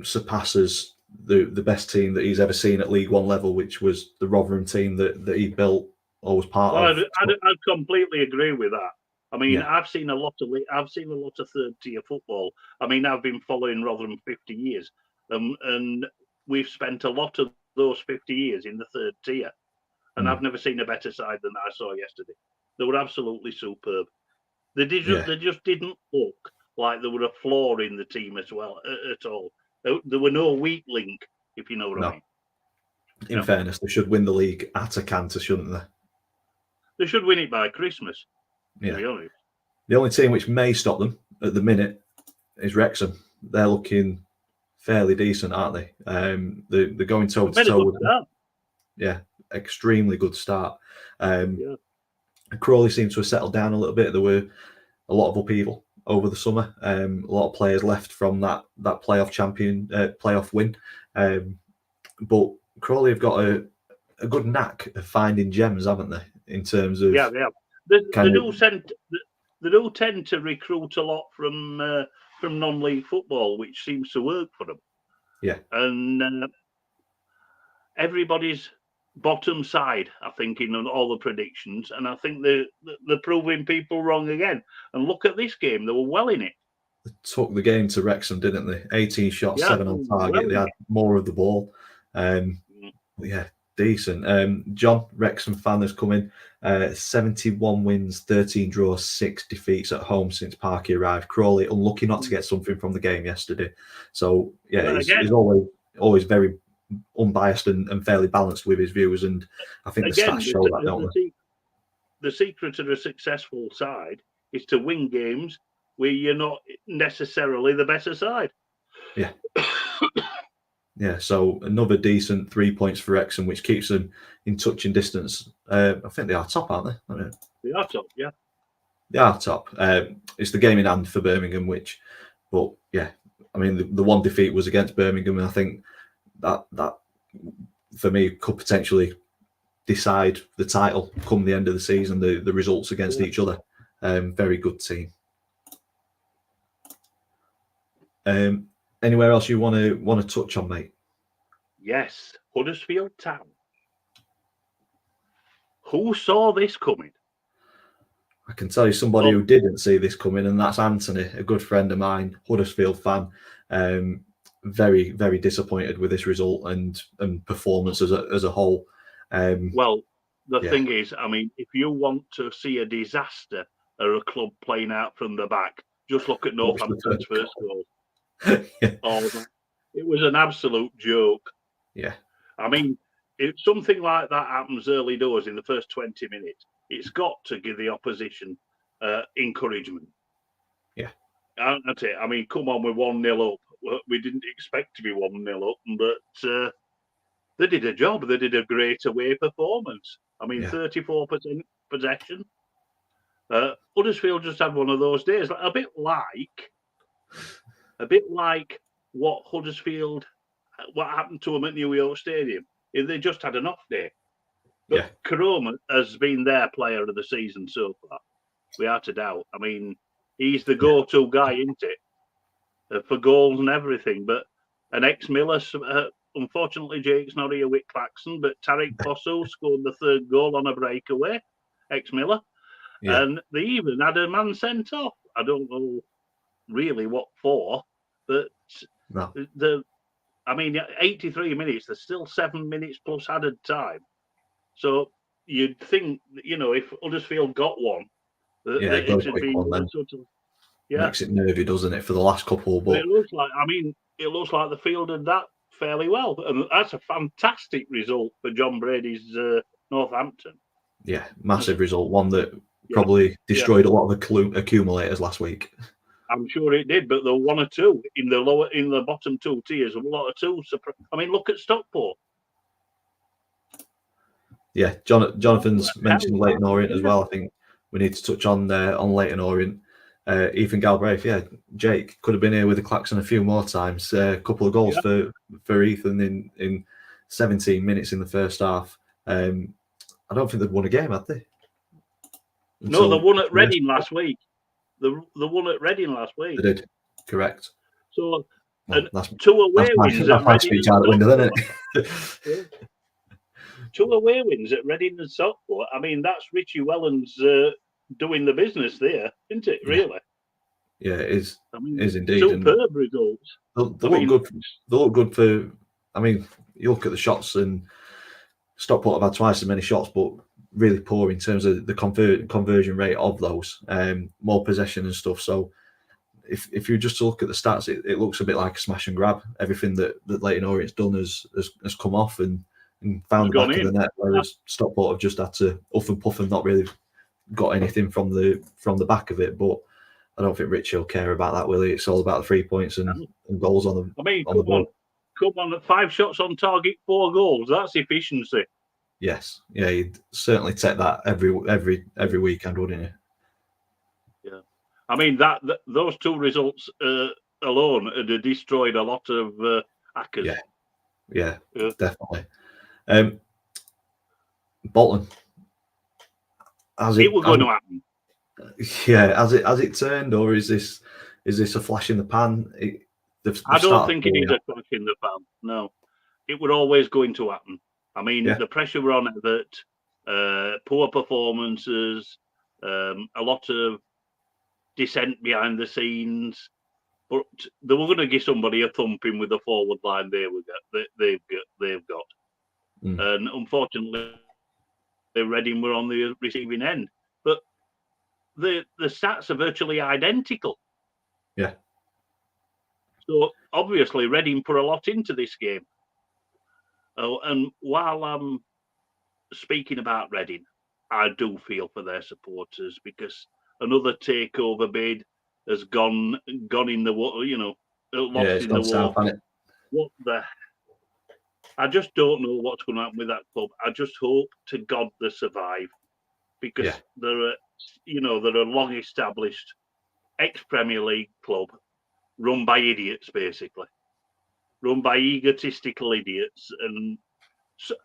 surpasses the best team that he's ever seen at League One level, which was the Rotherham team that he built or was part of. I completely agree with that. I mean, I've seen a lot of third tier football. I mean, I've been following Rotherham 50 years, and we've spent a lot of those 50 years in the third tier, and I've never seen a better side than I saw yesterday. They were absolutely superb. They just didn't look like there were a flaw in the team as well at all. There were no weak link, if you know what I mean. In fairness, they should win the league at a canter, shouldn't they? They should win it by Christmas. Yeah. To be honest. The only team which may stop them at the minute is Wrexham. They're looking fairly decent, aren't they? They're going toe to toe with them. Yeah, extremely good start. Crawley seemed to have settled down a little bit. There were a lot of upheaval over the summer. A lot of players left from that playoff win. But Crawley have got a good knack of finding gems, haven't they? In terms of they have. They do tend to recruit a lot from non-league football, which seems to work for them. Yeah, and everybody's bottom side, I think, in all the predictions, and I think they're proving people wrong again. And look at this game; they were well in it. They took the game to Wrexham, didn't they? 18 shots, 7 on target. They had more of the ball. Yeah, decent. John, Wrexham fan, has come in. 71 wins, 13 draws, 6 defeats at home since Parky arrived. Crawley unlucky not to get something from the game yesterday. So yeah, he's always very unbiased and fairly balanced with his views, and I think the stats show that, don't they? The secret of a successful side is to win games where you're not necessarily the better side. Yeah. Yeah, so another decent 3 points for Wrexham, which keeps them in touching distance. I think they are top, aren't they? I don't know. They are top, yeah. They are top. It's the game in hand for Birmingham, but yeah, I mean, the one defeat was against Birmingham, and I think that for me could potentially decide the title come the end of the season. The results against each other. Very good team. Anywhere else you want to touch on, mate? Yes, Huddersfield Town. Who saw this coming? I can tell you somebody who didn't see this coming, and that's Anthony, a good friend of mine, Huddersfield fan. Very, very disappointed with this result and performance as a whole. Well, the thing is, I mean, if you want to see a disaster or a club playing out from the back, just look at Northampton's first goal. It was an absolute joke. Yeah. I mean, if something like that happens early doors in the first 20 minutes, it's got to give the opposition encouragement. Yeah. That's it. I mean, come on, we're 1-0 up. We didn't expect to be 1-0 up, but they did a job. They did a great away performance. I mean, 34% possession. Huddersfield just had one of those days, a bit like what happened to them at New York Stadium. They just had an off day. But Karoma has been their player of the season so far. We are to doubt. I mean, he's the go-to guy, isn't it? For goals and everything. But an ex-Miller, unfortunately, Jake's not here with Claxon, but Tariq Fosu scored the third goal on a breakaway, ex-Miller. Yeah. And they even had a man sent off. I don't know really what for, but I mean, 83 minutes, there's still 7 minutes plus added time. So you'd think, if Huddersfield got one, it goes quick one then. Makes it nervy, doesn't it, for the last couple? But it looks like they fielded that fairly well, and that's a fantastic result for John Brady's Northampton. Yeah, massive result, one that probably destroyed a lot of accumulators last week. I'm sure it did, but there were one or two in the bottom two tiers. A lot of two. I mean, look at Stockport. Yeah, Jonathan's mentioned Leyton Orient as well. I think we need to touch on Leyton Orient. Ethan Galbraith, Jake could have been here with the Claxon a few more times. A couple of goals for Ethan in 17 minutes in the first half. I don't think they'd won a game, had they? No, they won at Reading last week. They won at Reading last week. They did, correct. So, two away wins at Reading. Two away wins at Reading and Stockport. I mean, that's Richie Wellens doing the business there, isn't it? Really? Yeah, it is. I mean, it is indeed. Superb results. They look good. They look good for. I mean, you look at the shots, and Stockport have had twice as many shots, but really poor in terms of the conversion rate of those. More possession and stuff. So, if you just look at the stats, it looks a bit like a smash and grab. Everything that Leyton Orient's done has come off and found the back of the net, whereas Stockport have just had to huff and puff and not really got anything from the back of it. But I don't think Richie will care about that, will he? It's all about the 3 points and goals on the. I mean, come on, 5 shots on target, 4 goals. That's efficiency. Yes, you'd certainly take that every weekend, wouldn't you? Yeah, I mean those 2 results alone had destroyed a lot of hackers. Yeah, definitely. Bolton. it was going to happen. Yeah, has it turned, or is this a flash in the pan? I don't think it is a flash in the pan. No, it was always going to happen. I mean, the pressure were on Everett, poor performances, a lot of dissent behind the scenes, but they were going to give somebody a thumping with the forward line they've got. And unfortunately, Reading were on the receiving end. But the stats are virtually identical. Yeah. So obviously, Reading put a lot into this game. Oh, and while I'm speaking about Reading, I do feel for their supporters because another takeover bid has gone in the water. Lost in the water. What the? I just don't know what's going to happen with that club. I just hope to God they survive, because they're a long-established ex-Premier League club run by idiots, basically, run by egotistical idiots, and so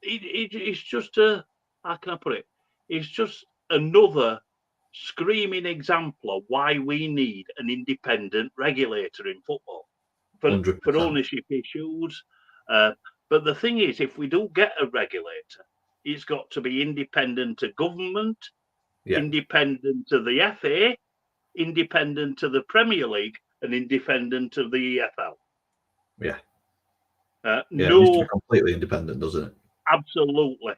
it's just how can I put it? It's just another screaming example of why we need an independent regulator in football for ownership issues. But the thing is, if we do get a regulator, it's got to be independent of government, independent of the FA, independent of the Premier League, and independent of the EFL. Yeah. It needs to be completely independent, doesn't it? Absolutely.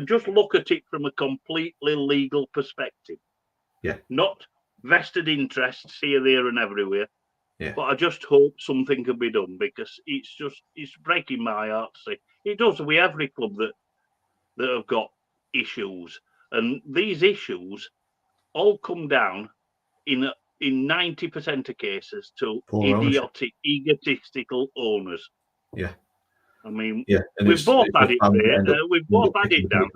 Just look at it from a completely legal perspective. Yeah. Not vested interests here, there, and everywhere. Yeah. But I just hope something can be done, because it's breaking my heart to see. It does with every club that have got issues, and these issues all come down in 90% of cases to idiotic, egotistical owners. Yeah. I mean, and we've both had it. We've both had it down.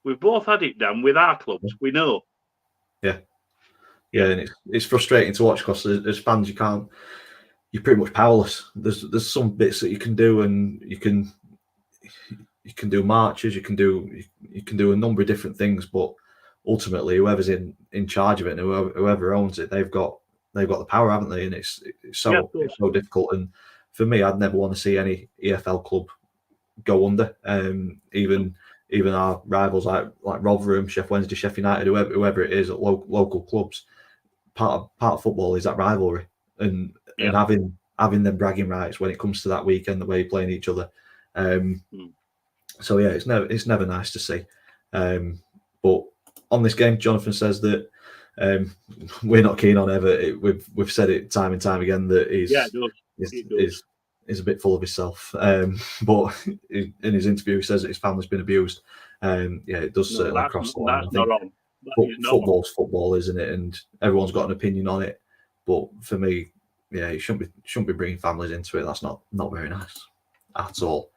We've both had it down with our clubs. We know. Yeah, and it's frustrating to watch, because as fans, you're pretty much powerless. There's some bits that you can do, and you can do marches, you can do a number of different things, but ultimately, whoever's in charge of it and whoever owns it, they've got the power, haven't they? And it's so difficult. And for me, I'd never want to see any EFL club go under. Even our rivals like Rotherham, Sheffield Wednesday, Sheffield United, whoever it is, at local clubs. Part of football is that rivalry, and having them bragging rights when it comes to that weekend, the way you're playing each other. So it's never nice to see. But on this game, Jonathan says that we're not keen on Everett. We've said it time and time again that he's a bit full of himself. But in his interview, he says that his family's been abused. It does certainly cross the line. That's not wrong. Football's football, isn't it? And everyone's got an opinion on it. But for me, you shouldn't be bringing families into it. That's not very nice at all.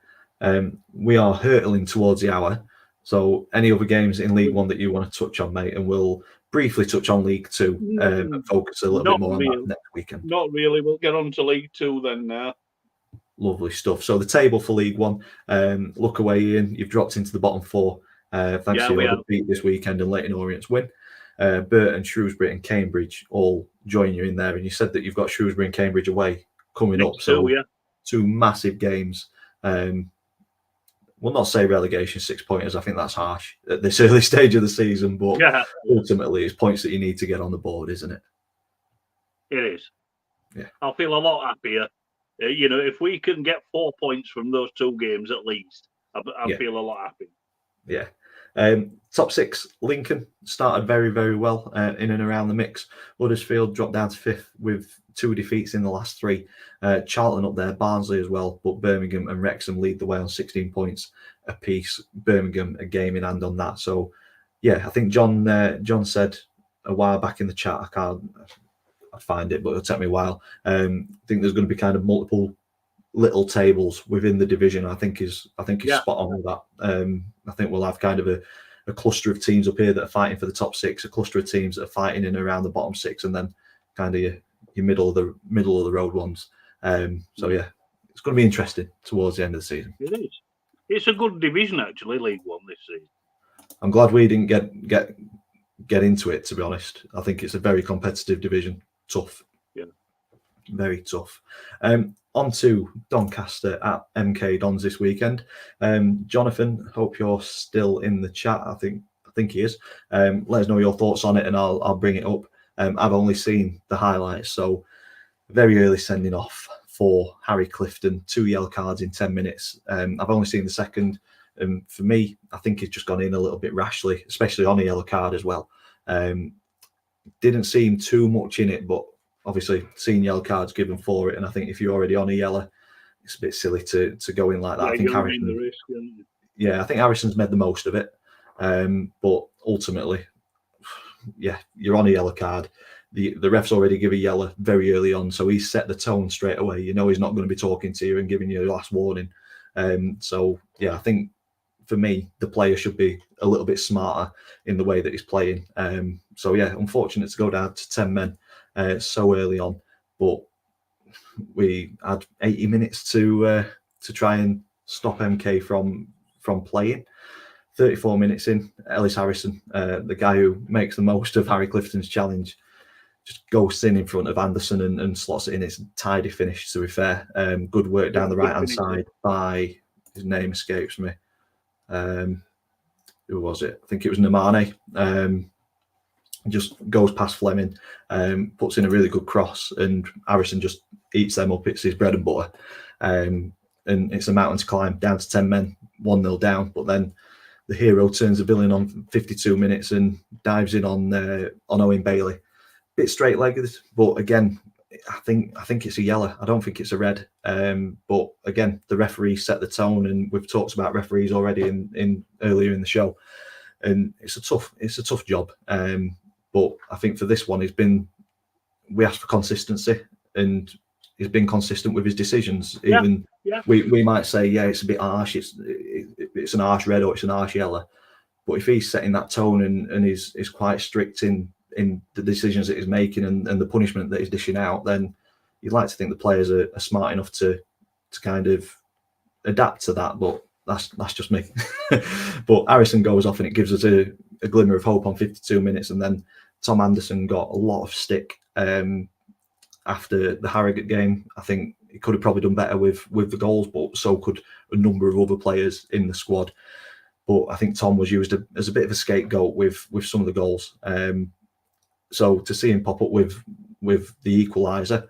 We are hurtling towards the hour. So any other games in League One that you want to touch on, mate? And we'll briefly touch on League Two and focus a little bit more on that next weekend. Not really. We'll get on to League Two then now. Lovely stuff. So the table for League One, look away, Ian. You've dropped into the bottom four. Thanks to your beat this weekend and Leyton Orient's win. Burton, Shrewsbury and Cambridge all join you in there. And you said that you've got Shrewsbury and Cambridge away coming up. So two massive games. We'll not say relegation 6-pointers. I think that's harsh at this early stage of the season. But ultimately, it's points that you need to get on the board, isn't it? It is. Yeah. I'll feel a lot happier. If we can get 4 points from those two games at least, I'll feel a lot happier. Yeah. Top six, Lincoln started very, very well in and around the mix. Huddersfield dropped down to 5th with 2 defeats in the last 3. Charlton up there, Barnsley as well, but Birmingham and Wrexham lead the way on 16 points apiece. Birmingham a game in hand on that. So, I think John said a while back in the chat, I'd find it, but it'll take me a while. I think there's going to be kind of multiple little tables within the division. I think is spot on with that. I think we'll have kind of a cluster of teams up here that are fighting for the top 6, a cluster of teams that are fighting in and around the bottom 6, and then kind of your middle of the road ones. It's going to be interesting towards the end of the season. It is. It's a good division actually, League One this season. I'm glad we didn't get into it, to be honest. I think it's a very competitive division. Tough. Yeah. Very tough. On to Doncaster at MK Dons this weekend. Jonathan, hope you're still in the chat. I think he is. Let us know your thoughts on it and I'll bring it up. I've only seen the highlights, so very early sending off for Harry Clifton, 2 yellow cards in 10 minutes. I've only seen the second. For me, I think he's just gone in a little bit rashly, especially on a yellow card as well. Didn't seem too much in it, but obviously seeing yellow cards given for it, and I think if you're already on a yellow, it's a bit silly to go in like that. I think Harrison's made the most of it, but ultimately, yeah, you're on a yellow card. The ref's already give a yellow very early on, so he's set the tone straight away. You know he's not going to be talking to you and giving you the last warning. So yeah, I think for me, the player should be a little bit smarter in the way that he's playing. So yeah, unfortunate to go down to 10 men so early on, but we had 80 minutes to try and stop MK from playing. 34 minutes in, Ellis Harrison, the guy who makes the most of Harry Clifton's challenge, just goes in front of Anderson and slots it in. It's a tidy finish, to be fair. Good work down the right-hand side by, his name escapes me. Who was it? I think it was Nemane. Just goes past Fleming, puts in a really good cross, and Harrison just eats them up. It's his bread and butter. And it's a mountain to climb, down to 10 men, 1-0 down. But then the hero turns the villain on 52 minutes and dives in on Owen Bailey. Bit straight-legged, but again, I think it's a yellow. I don't think it's a red. But again, the referee set the tone, and we've talked about referees already in earlier in the show, and it's a tough job. But I think for this one, we asked for consistency, and he's been consistent with his decisions. Even we might say, yeah, it's a bit harsh. It's an harsh red or it's an harsh yellow. But if he's setting that tone and is quite strict in the decisions that he's making and the punishment that he's dishing out, then you'd like to think the players are smart enough to kind of adapt to that. But that's just me. But Harrison goes off and it gives us a glimmer of hope on 52 minutes, and then Tom Anderson got a lot of stick after the Harrogate game. I think he could have probably done better with the goals, but so could a number of other players in the squad. But I think Tom was used as a bit of a scapegoat with some of the goals. So to see him pop up with the equaliser,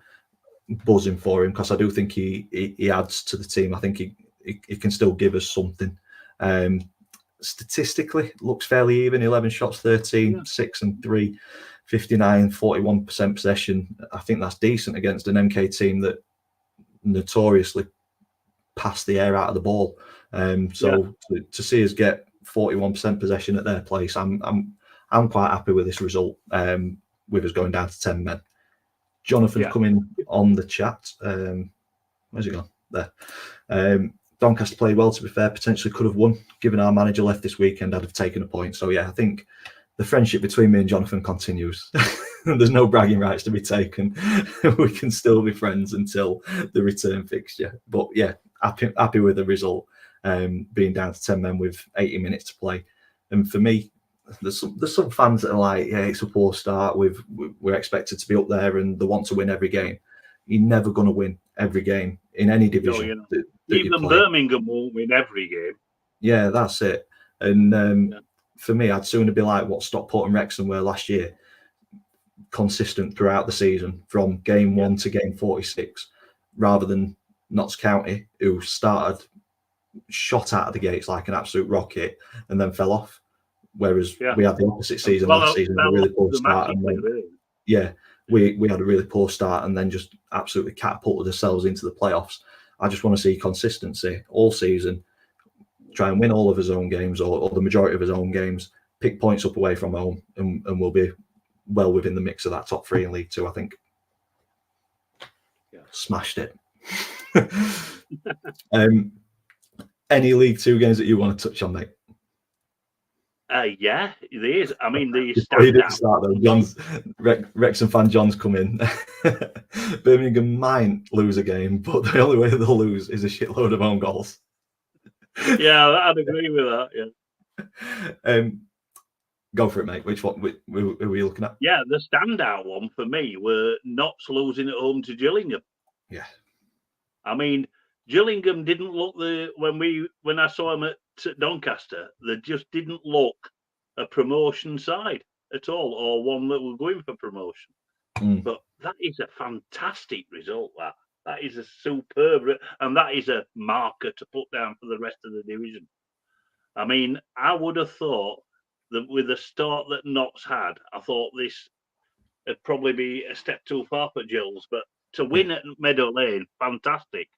buzzing for him, because I do think he adds to the team. I think he can still give us something. Statistically, looks fairly even. 11 shots, 13, 6 and 3, 59, 41% possession. I think that's decent against an MK team that notoriously pass the air out of the ball. To see us get 41% possession at their place, I'm quite happy with this result. With us going down to 10 men. Jonathan's coming on the chat. Where's it gone? There. Doncaster played well, to be fair. Potentially could have won. Given our manager left this weekend, I'd have taken a point. So yeah, I think the friendship between me and Jonathan continues. There's no bragging rights to be taken. We can still be friends until the return fixture. But yeah, happy with the result. Being down to 10 men with 80 minutes to play. And for me, there's some fans that are like, yeah, it's a poor start. We're expected to be up there and they want to win every game. You're never going to win every game in any division. No, even Birmingham won't win every game. Yeah, that's it. And for me, I'd sooner be like what Stockport and Wrexham were last year, consistent throughout the season from game 1 to game 46, rather than Notts County, who started shot out of the gates like an absolute rocket and then fell off. Whereas we had the opposite season last season, a really poor start, and then, we had a really poor start and then just absolutely catapulted ourselves into the playoffs. I just want to see consistency all season, try and win all of his own games or the majority of his own games, pick points up away from home, and we'll be well within the mix of that top 3 in League 2, I think. Yeah. Smashed it. Any League 2 games that you want to touch on, mate? Yeah, there is. I mean, the start though. John's Wrexham fan John's come in. Birmingham might lose a game, but the only way they'll lose is a shitload of own goals. Yeah, I'd agree with that. Yeah. Go for it, mate. Which one are we looking at? Yeah, the standout one for me were Notts losing at home to Gillingham. Yeah. I mean, Gillingham didn't look when I saw them at Doncaster, they just didn't look a promotion side at all, or one that were going for promotion. But that is a fantastic result. That is a superb, and that is a marker to put down for the rest of the division. I mean, I would have thought that with the start that Notts had, I thought this would probably be a step too far for Gills, but to win at Meadow Lane, fantastic.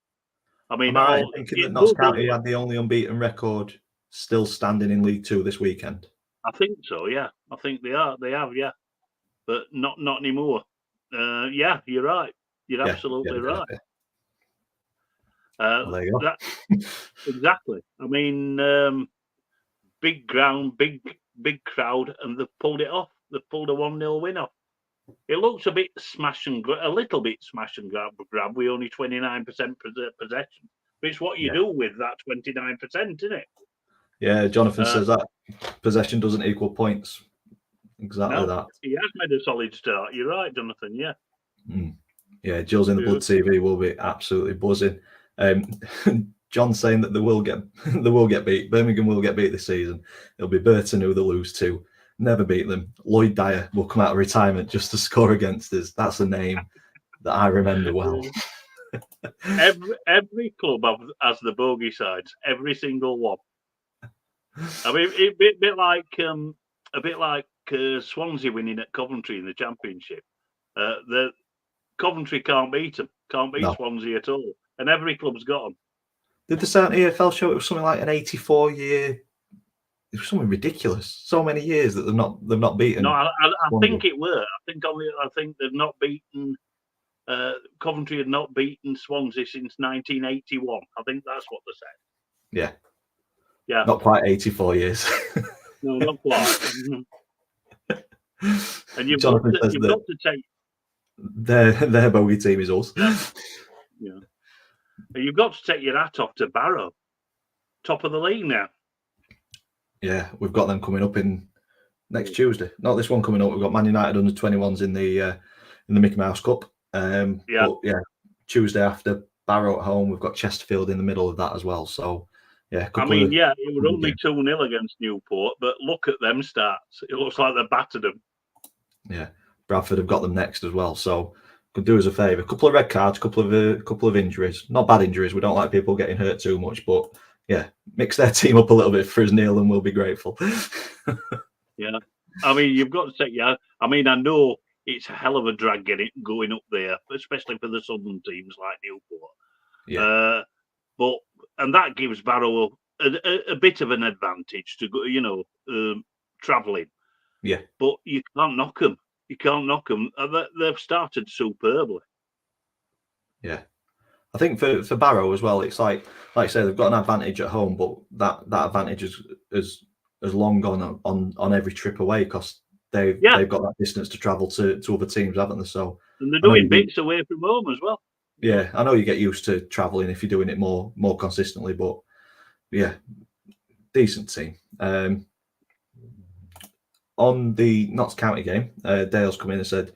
I mean, am I right in thinking that Notts County had the only unbeaten record still standing in League Two this weekend? I think so, yeah. I think they are. They have, yeah. But not anymore. Yeah, you're right. You're absolutely right. Well, there you go. Exactly. I mean, big ground, big crowd, and they've pulled it off. They've pulled a 1-0 win off. It looks a bit a little bit smash and grab with only 29% possession. But it's what you do with that 29%, isn't it? Yeah, Jonathan says that possession doesn't equal points. Exactly that. He has made a solid start. You're right, Jonathan. Yeah. Yeah, Jill's in the Blood TV will be absolutely buzzing. John's saying that they will get beat. Birmingham will get beat this season. It'll be Burton who they'll lose to. Never beat them. Lloyd Dyer will come out of retirement just to score against us. That's a name that I remember well. Every club has the bogey sides. Every single one. I mean, a bit like Swansea winning at Coventry in the Championship. The Coventry can't beat them. Can't beat Swansea at all. And every club's got them. Did the Sound EFL show it was something like an 84-year? It was something ridiculous. So many years that they've not beaten. No, I think it were. I think they've not beaten. Coventry had not beaten Swansea since 1981. I think that's what they said. Yeah. Not quite 84 years. No, not quite. And you've got to take their bogey team is us. Yeah. And you've got to take your hat off to Barrow, top of the league now. Yeah, we've got them coming up in next Tuesday. Not this one coming up. We've got Man United under 21s in the Mickey Mouse Cup. But Tuesday after Barrow at home, we've got Chesterfield in the middle of that as well. So yeah, it was only 2-0 against Newport, but look at them starts. It looks like they battered them. Yeah, Bradford have got them next as well. So could do us a favour. A couple of red cards, couple of injuries. Not bad injuries. We don't like people getting hurt too much, but yeah, mix their team up a little bit for us, Neil, and we'll be grateful. Yeah, I mean, you've got to take. I mean, I know it's a hell of a drag going up there, especially for the southern teams like Newport. Yeah. And that gives Barrow a bit of an advantage to go, travelling. Yeah. But you can't knock them. You can't knock them. They've started superbly. Yeah. I think for Barrow as well, it's like I say, they've got an advantage at home, but that advantage has long gone on every trip away because they've got that distance to travel to other teams, haven't they? So and they're doing bits away from home as well. Yeah, I know you get used to travelling if you're doing it more consistently, but yeah, decent team. On the Notts County game, Dale's come in and said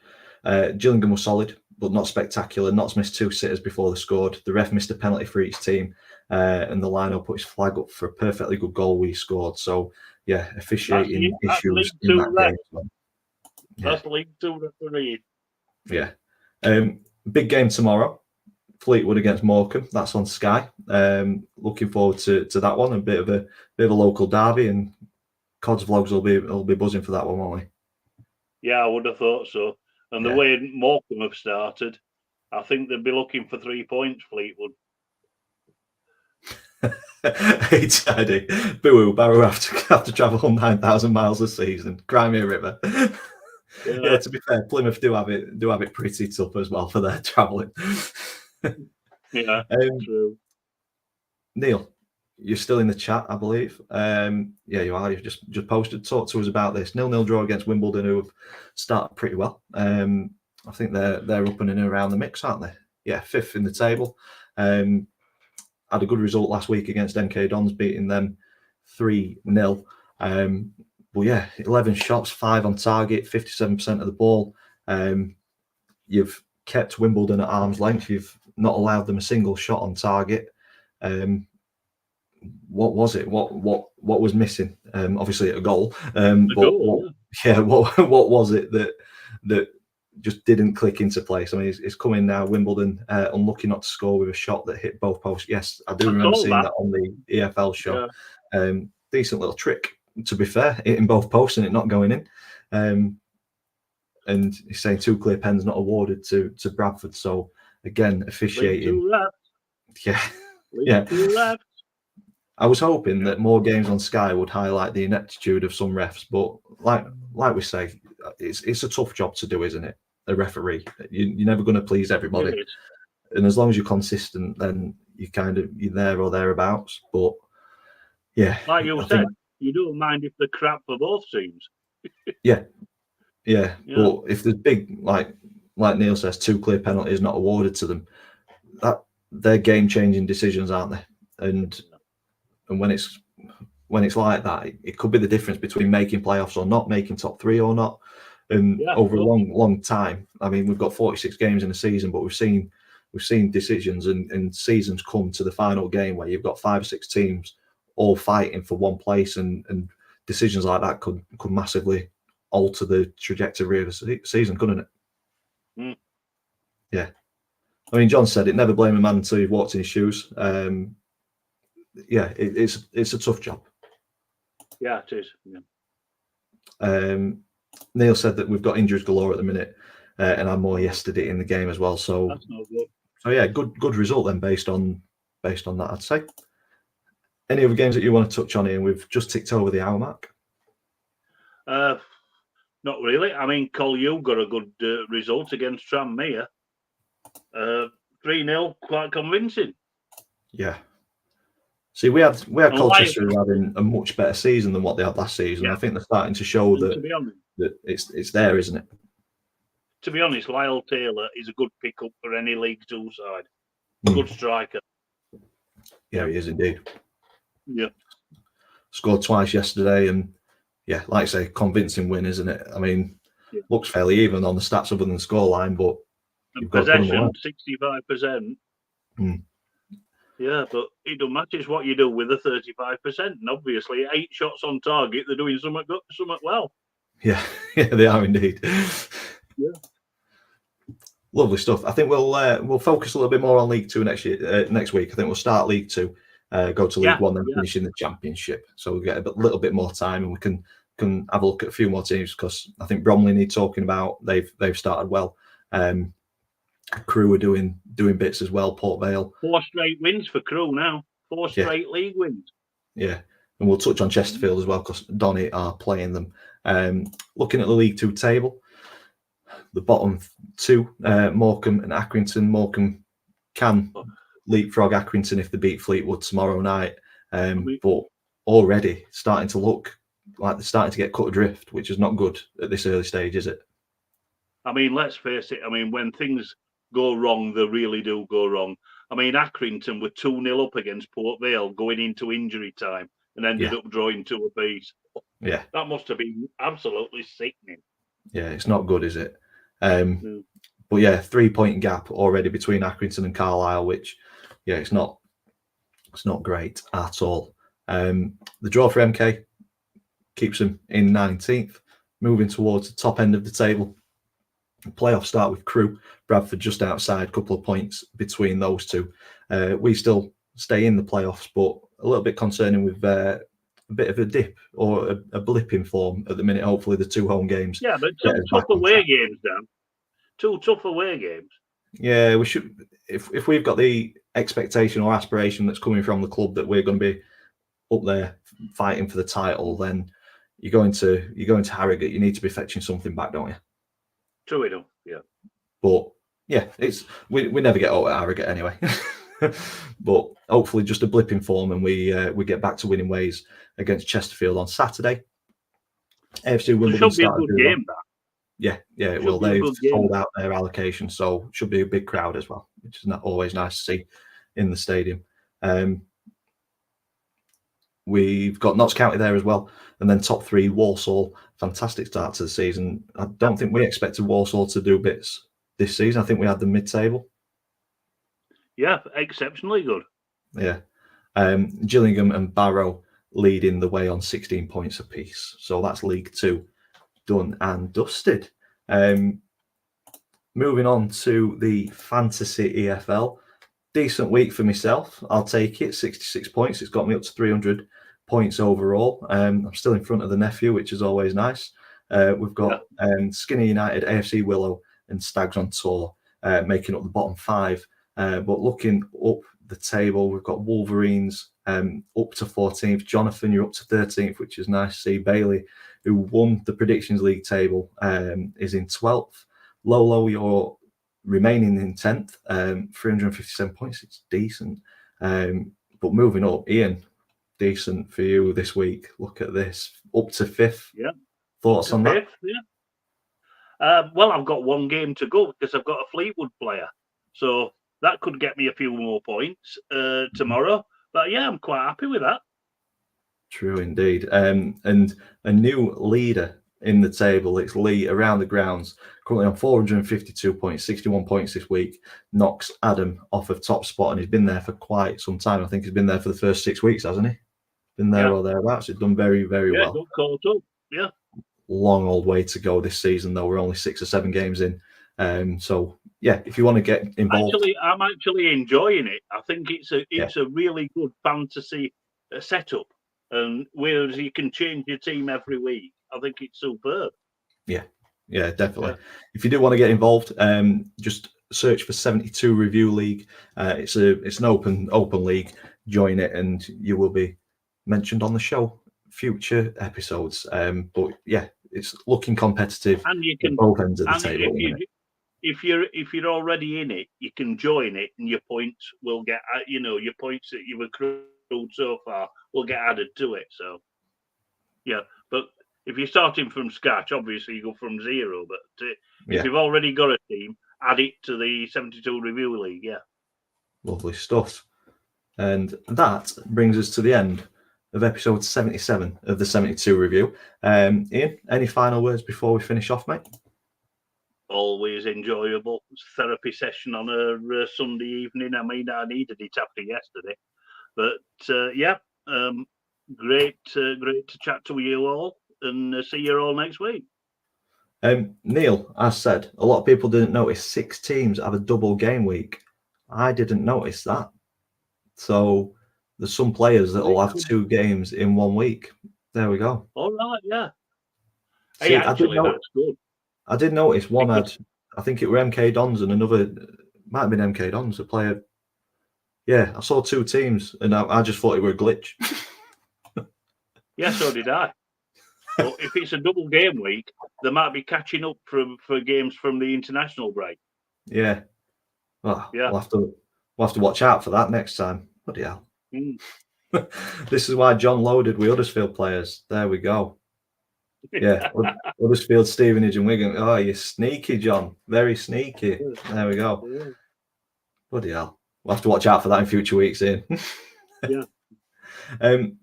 Gillingham was solid, but not spectacular. Notts missed 2 sitters before they scored. The ref missed a penalty for each team, and the liner put his flag up for a perfectly good goal we scored. So yeah, officiating issues in that game as well. That's League 2 referee. Yeah. Big game tomorrow. Fleetwood against Morecambe. That's on Sky. Looking forward to that one. A bit of a local derby, and Cod's Vlogs will be buzzing for that one, won't we? Yeah, I would have thought so. And the way Morecambe have started, I think they'd be looking for 3 points. Fleetwood. Hey, Teddy. Boo! Barrow have to travel 9,000 miles a season. Crimea River. Yeah, to be fair, Plymouth do have it pretty tough as well for their travelling. Yeah, true. Neil, you're still in the chat, I believe. Yeah, you are. You've just posted. Talk to us about this 0-0 draw against Wimbledon, who have started pretty well. I think they're up and around the mix, aren't they? Yeah, 5th in the table. Had a good result last week against MK Dons, beating them 3-0. But yeah, 11 shots, 5 on target, 57% of the ball. You've kept Wimbledon at arm's length. You've not allowed them a single shot on target. What was it? What was missing? Obviously a goal. What was it that just didn't click into place? I mean, it's coming now. Wimbledon unlucky not to score with a shot that hit both posts. Yes, I do remember seeing that on the EFL show. Yeah. Decent little trick, to be fair, hitting both posts and it not going in. And he's saying 2 clear pens not awarded to Bradford. So again, officiating. Yeah. I was hoping that more games on Sky would highlight the ineptitude of some refs, but like we say, it's a tough job to do, isn't it? A referee, you're never going to please everybody, and as long as you're consistent, then you're there or thereabouts. But yeah, like you said, you don't mind if they're crap for both teams. Yeah. But if there's big, like Neil says, 2 clear penalties not awarded to them, that they're game-changing decisions, aren't they? And when it's like that, it could be the difference between making playoffs or not, making top 3 or not. And over a long time, I mean, we've got 46 games in a season, but we've seen decisions and seasons come to the final game where you've got 5 or 6 teams all fighting for one place, and decisions like that could massively alter the trajectory of the season, couldn't it? Mm. Yeah. I mean, John said it, never blame a man until you've walked in his shoes. It's a tough job. Yeah, it is. Yeah. Neil said that we've got injuries galore at the minute, and had more yesterday in the game as well. So that's not good. So yeah, good result then based on that, I'd say. Any other games that you want to touch on here? We've just ticked over the hour mark. Not really. I mean, Collieu got a good result against Tranmere. 3-0, quite convincing. Yeah. See, we had Colchester having a much better season than what they had last season. Yeah. I think they're starting to show that it's there, isn't it? To be honest, Lyle Taylor is a good pickup for any League Two side. Good striker. Yeah, he is indeed. Yeah. Scored twice yesterday, and yeah, like I say, convincing win, isn't it? I mean, looks fairly even on the stats other than the scoreline, but possession 65%. Yeah, but it don't matter. It's what you do with the 35%, and obviously 8 shots on target, they're doing something well. Yeah, they are indeed. Yeah. Lovely stuff. I think we'll focus a little bit more on League Two next week. I think we'll start League Two, go to League One, then finish in the Championship. So we'll get a little bit more time, and we can have a look at a few more teams, because I think Bromley need talking about. They've started well. Crewe are doing bits as well. Port Vale. 4 straight wins for Crewe now. 4 straight league wins. Yeah, and we'll touch on Chesterfield as well, because Donny are playing them. Looking at the League Two table, the bottom 2, Morecambe and Accrington. Morecambe can leapfrog Accrington if they beat Fleetwood tomorrow night, but already starting to look like they're starting to get cut adrift, which is not good at this early stage, is it? I mean, let's face it. I mean, when things go wrong, they really do go wrong. I mean, Accrington were 2-0 up against Port Vale going into injury time and ended up drawing 2 apiece. Yeah, that must have been absolutely sickening. Yeah, it's not good, is it? But yeah, 3-point gap already between Accrington and Carlisle, which it's not great at all. The draw for MK keeps them in 19th, moving towards the top end of the table. Playoffs start with Crewe, Bradford just outside, couple of points between those two. We still stay in the playoffs, but a little bit concerning with a bit of a dip or a blip in form at the minute. Hopefully the 2 home games. Yeah, but 2 tough away games, Dan. 2 tough away games. Yeah, we should. If we've got the expectation or aspiration that's coming from the club that we're going to be up there fighting for the title, then you're going to Harrogate. You need to be fetching something back, don't you? True, we do. Yeah. But yeah, we never get out at Harrogate anyway. But hopefully just a blip in form, and we get back to winning ways against Chesterfield on Saturday. AFC Wimbledon should be a good game. Yeah, it will. They've sold out their allocation, so should be a big crowd as well, which is not always nice to see in the stadium. we've got Notts County there as well. And then top 3, Walsall. Fantastic start to the season. I don't think we expected Walsall to do bits this season. I think we had the mid-table. Yeah, exceptionally good. Yeah. Gillingham and Barrow leading the way on 16 points apiece. So that's League 2 done and dusted. Moving on to the Fantasy EFL. Decent week for myself. I'll take it. 66 points. It's got me up to 300 points overall. I'm still in front of the nephew, which is always nice. We've got Skinner United, AFC Willow, and Stags on tour, making up the bottom 5. But looking up the table, we've got Wolverines up to 14th. Jonathan, you're up to 13th, which is nice to see. Bailey, who won the Predictions League table, is in 12th. Lolo, you're remaining in 10th, 357 points. It's decent. But moving up, Ian, decent for you this week. Look at this. Up to 5th. Yeah. Thoughts on that? Yeah. Well, I've got one game to go because I've got a Fleetwood player. So that could get me a few more points tomorrow. But yeah, I'm quite happy with that. True indeed. And a new leader in the table, it's Lee around the grounds, currently on 452 points, 61 points this week, knocks Adam off of top spot, and he's been there for quite some time. I think he's been there for the first 6 weeks, hasn't he? Been there or thereabouts. He's done very, very well. Good call too. Yeah. Long old way to go this season, though. We're only 6 or 7 games in. So yeah, if you want to get involved, I'm actually enjoying it. I think it's a really good fantasy setup, and whereas you can change your team every week, I think it's superb. Yeah, definitely. Yeah. If you do want to get involved, just search for 72 Review League. It's an open league. Join it, and you will be mentioned on the show future episodes. But yeah, it's looking competitive, and you can both ends of the table. If you're already in it, you can join it, and your points will get your points that you've accrued so far will get added to it. So yeah, but if you're starting from scratch, obviously you go from 0. But if you've already got a team, add it to the 72 Review League. Yeah, lovely stuff. And that brings us to the end of episode 77 of the 72 Review. Ian, any final words before we finish off, mate? Always enjoyable. It's a therapy session on a Sunday evening. I mean, I needed it after yesterday, but great to chat to you all, and see you all next week. Neil, as said, a lot of people didn't notice 6 teams have a double game week. I didn't notice that. So there's some players that will have 2 games in 1 week. There we go. All right, yeah. See, that's good. I did notice one had, I think it were MK Dons, and another, might have been MK Dons, a player. Yeah, I saw 2 teams, and I just thought it were a glitch. Yeah, so did I. But if it's a double game week, they might be catching up for games from the international break. Yeah. Well, we'll have to watch out for that next time. Bloody hell. This is why John loaded with Huddersfield players. There we go. Yeah, Huddersfield, Stevenage and Wigan. Oh, you're sneaky, John. Very sneaky. There we go. Bloody hell. We'll have to watch out for that in future weeks, Ian. Yeah.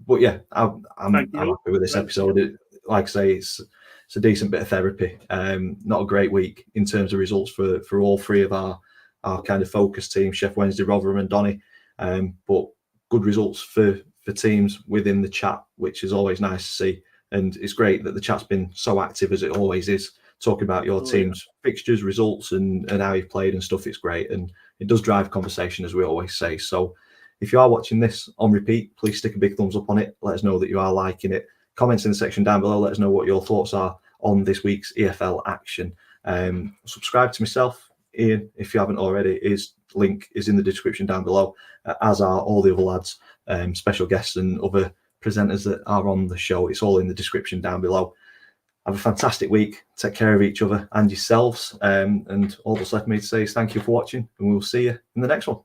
But yeah, I'm happy with this episode. Like I say, it's a decent bit of therapy. Not a great week in terms of results for all 3 of our kind of focus teams, Chef Wednesday, Rotherham and Donny. But good results for teams within the chat, which is always nice to see. And it's great that the chat's been so active as it always is, talking about your team's fixtures, results, and how you've played and stuff. It's great, and it does drive conversation, as we always say. So if you are watching this on repeat, please stick a big thumbs up on it. Let us know that you are liking it. Comments in the section down below. Let us know what your thoughts are on this week's EFL action. Subscribe to myself, Ian, if you haven't already. His link is in the description down below, as are all the other lads, special guests and other presenters that are on the show. It's all in the description down below. Have a fantastic week. Take care of each other and yourselves. And all that's left me to say is thank you for watching, and we'll see you in the next one.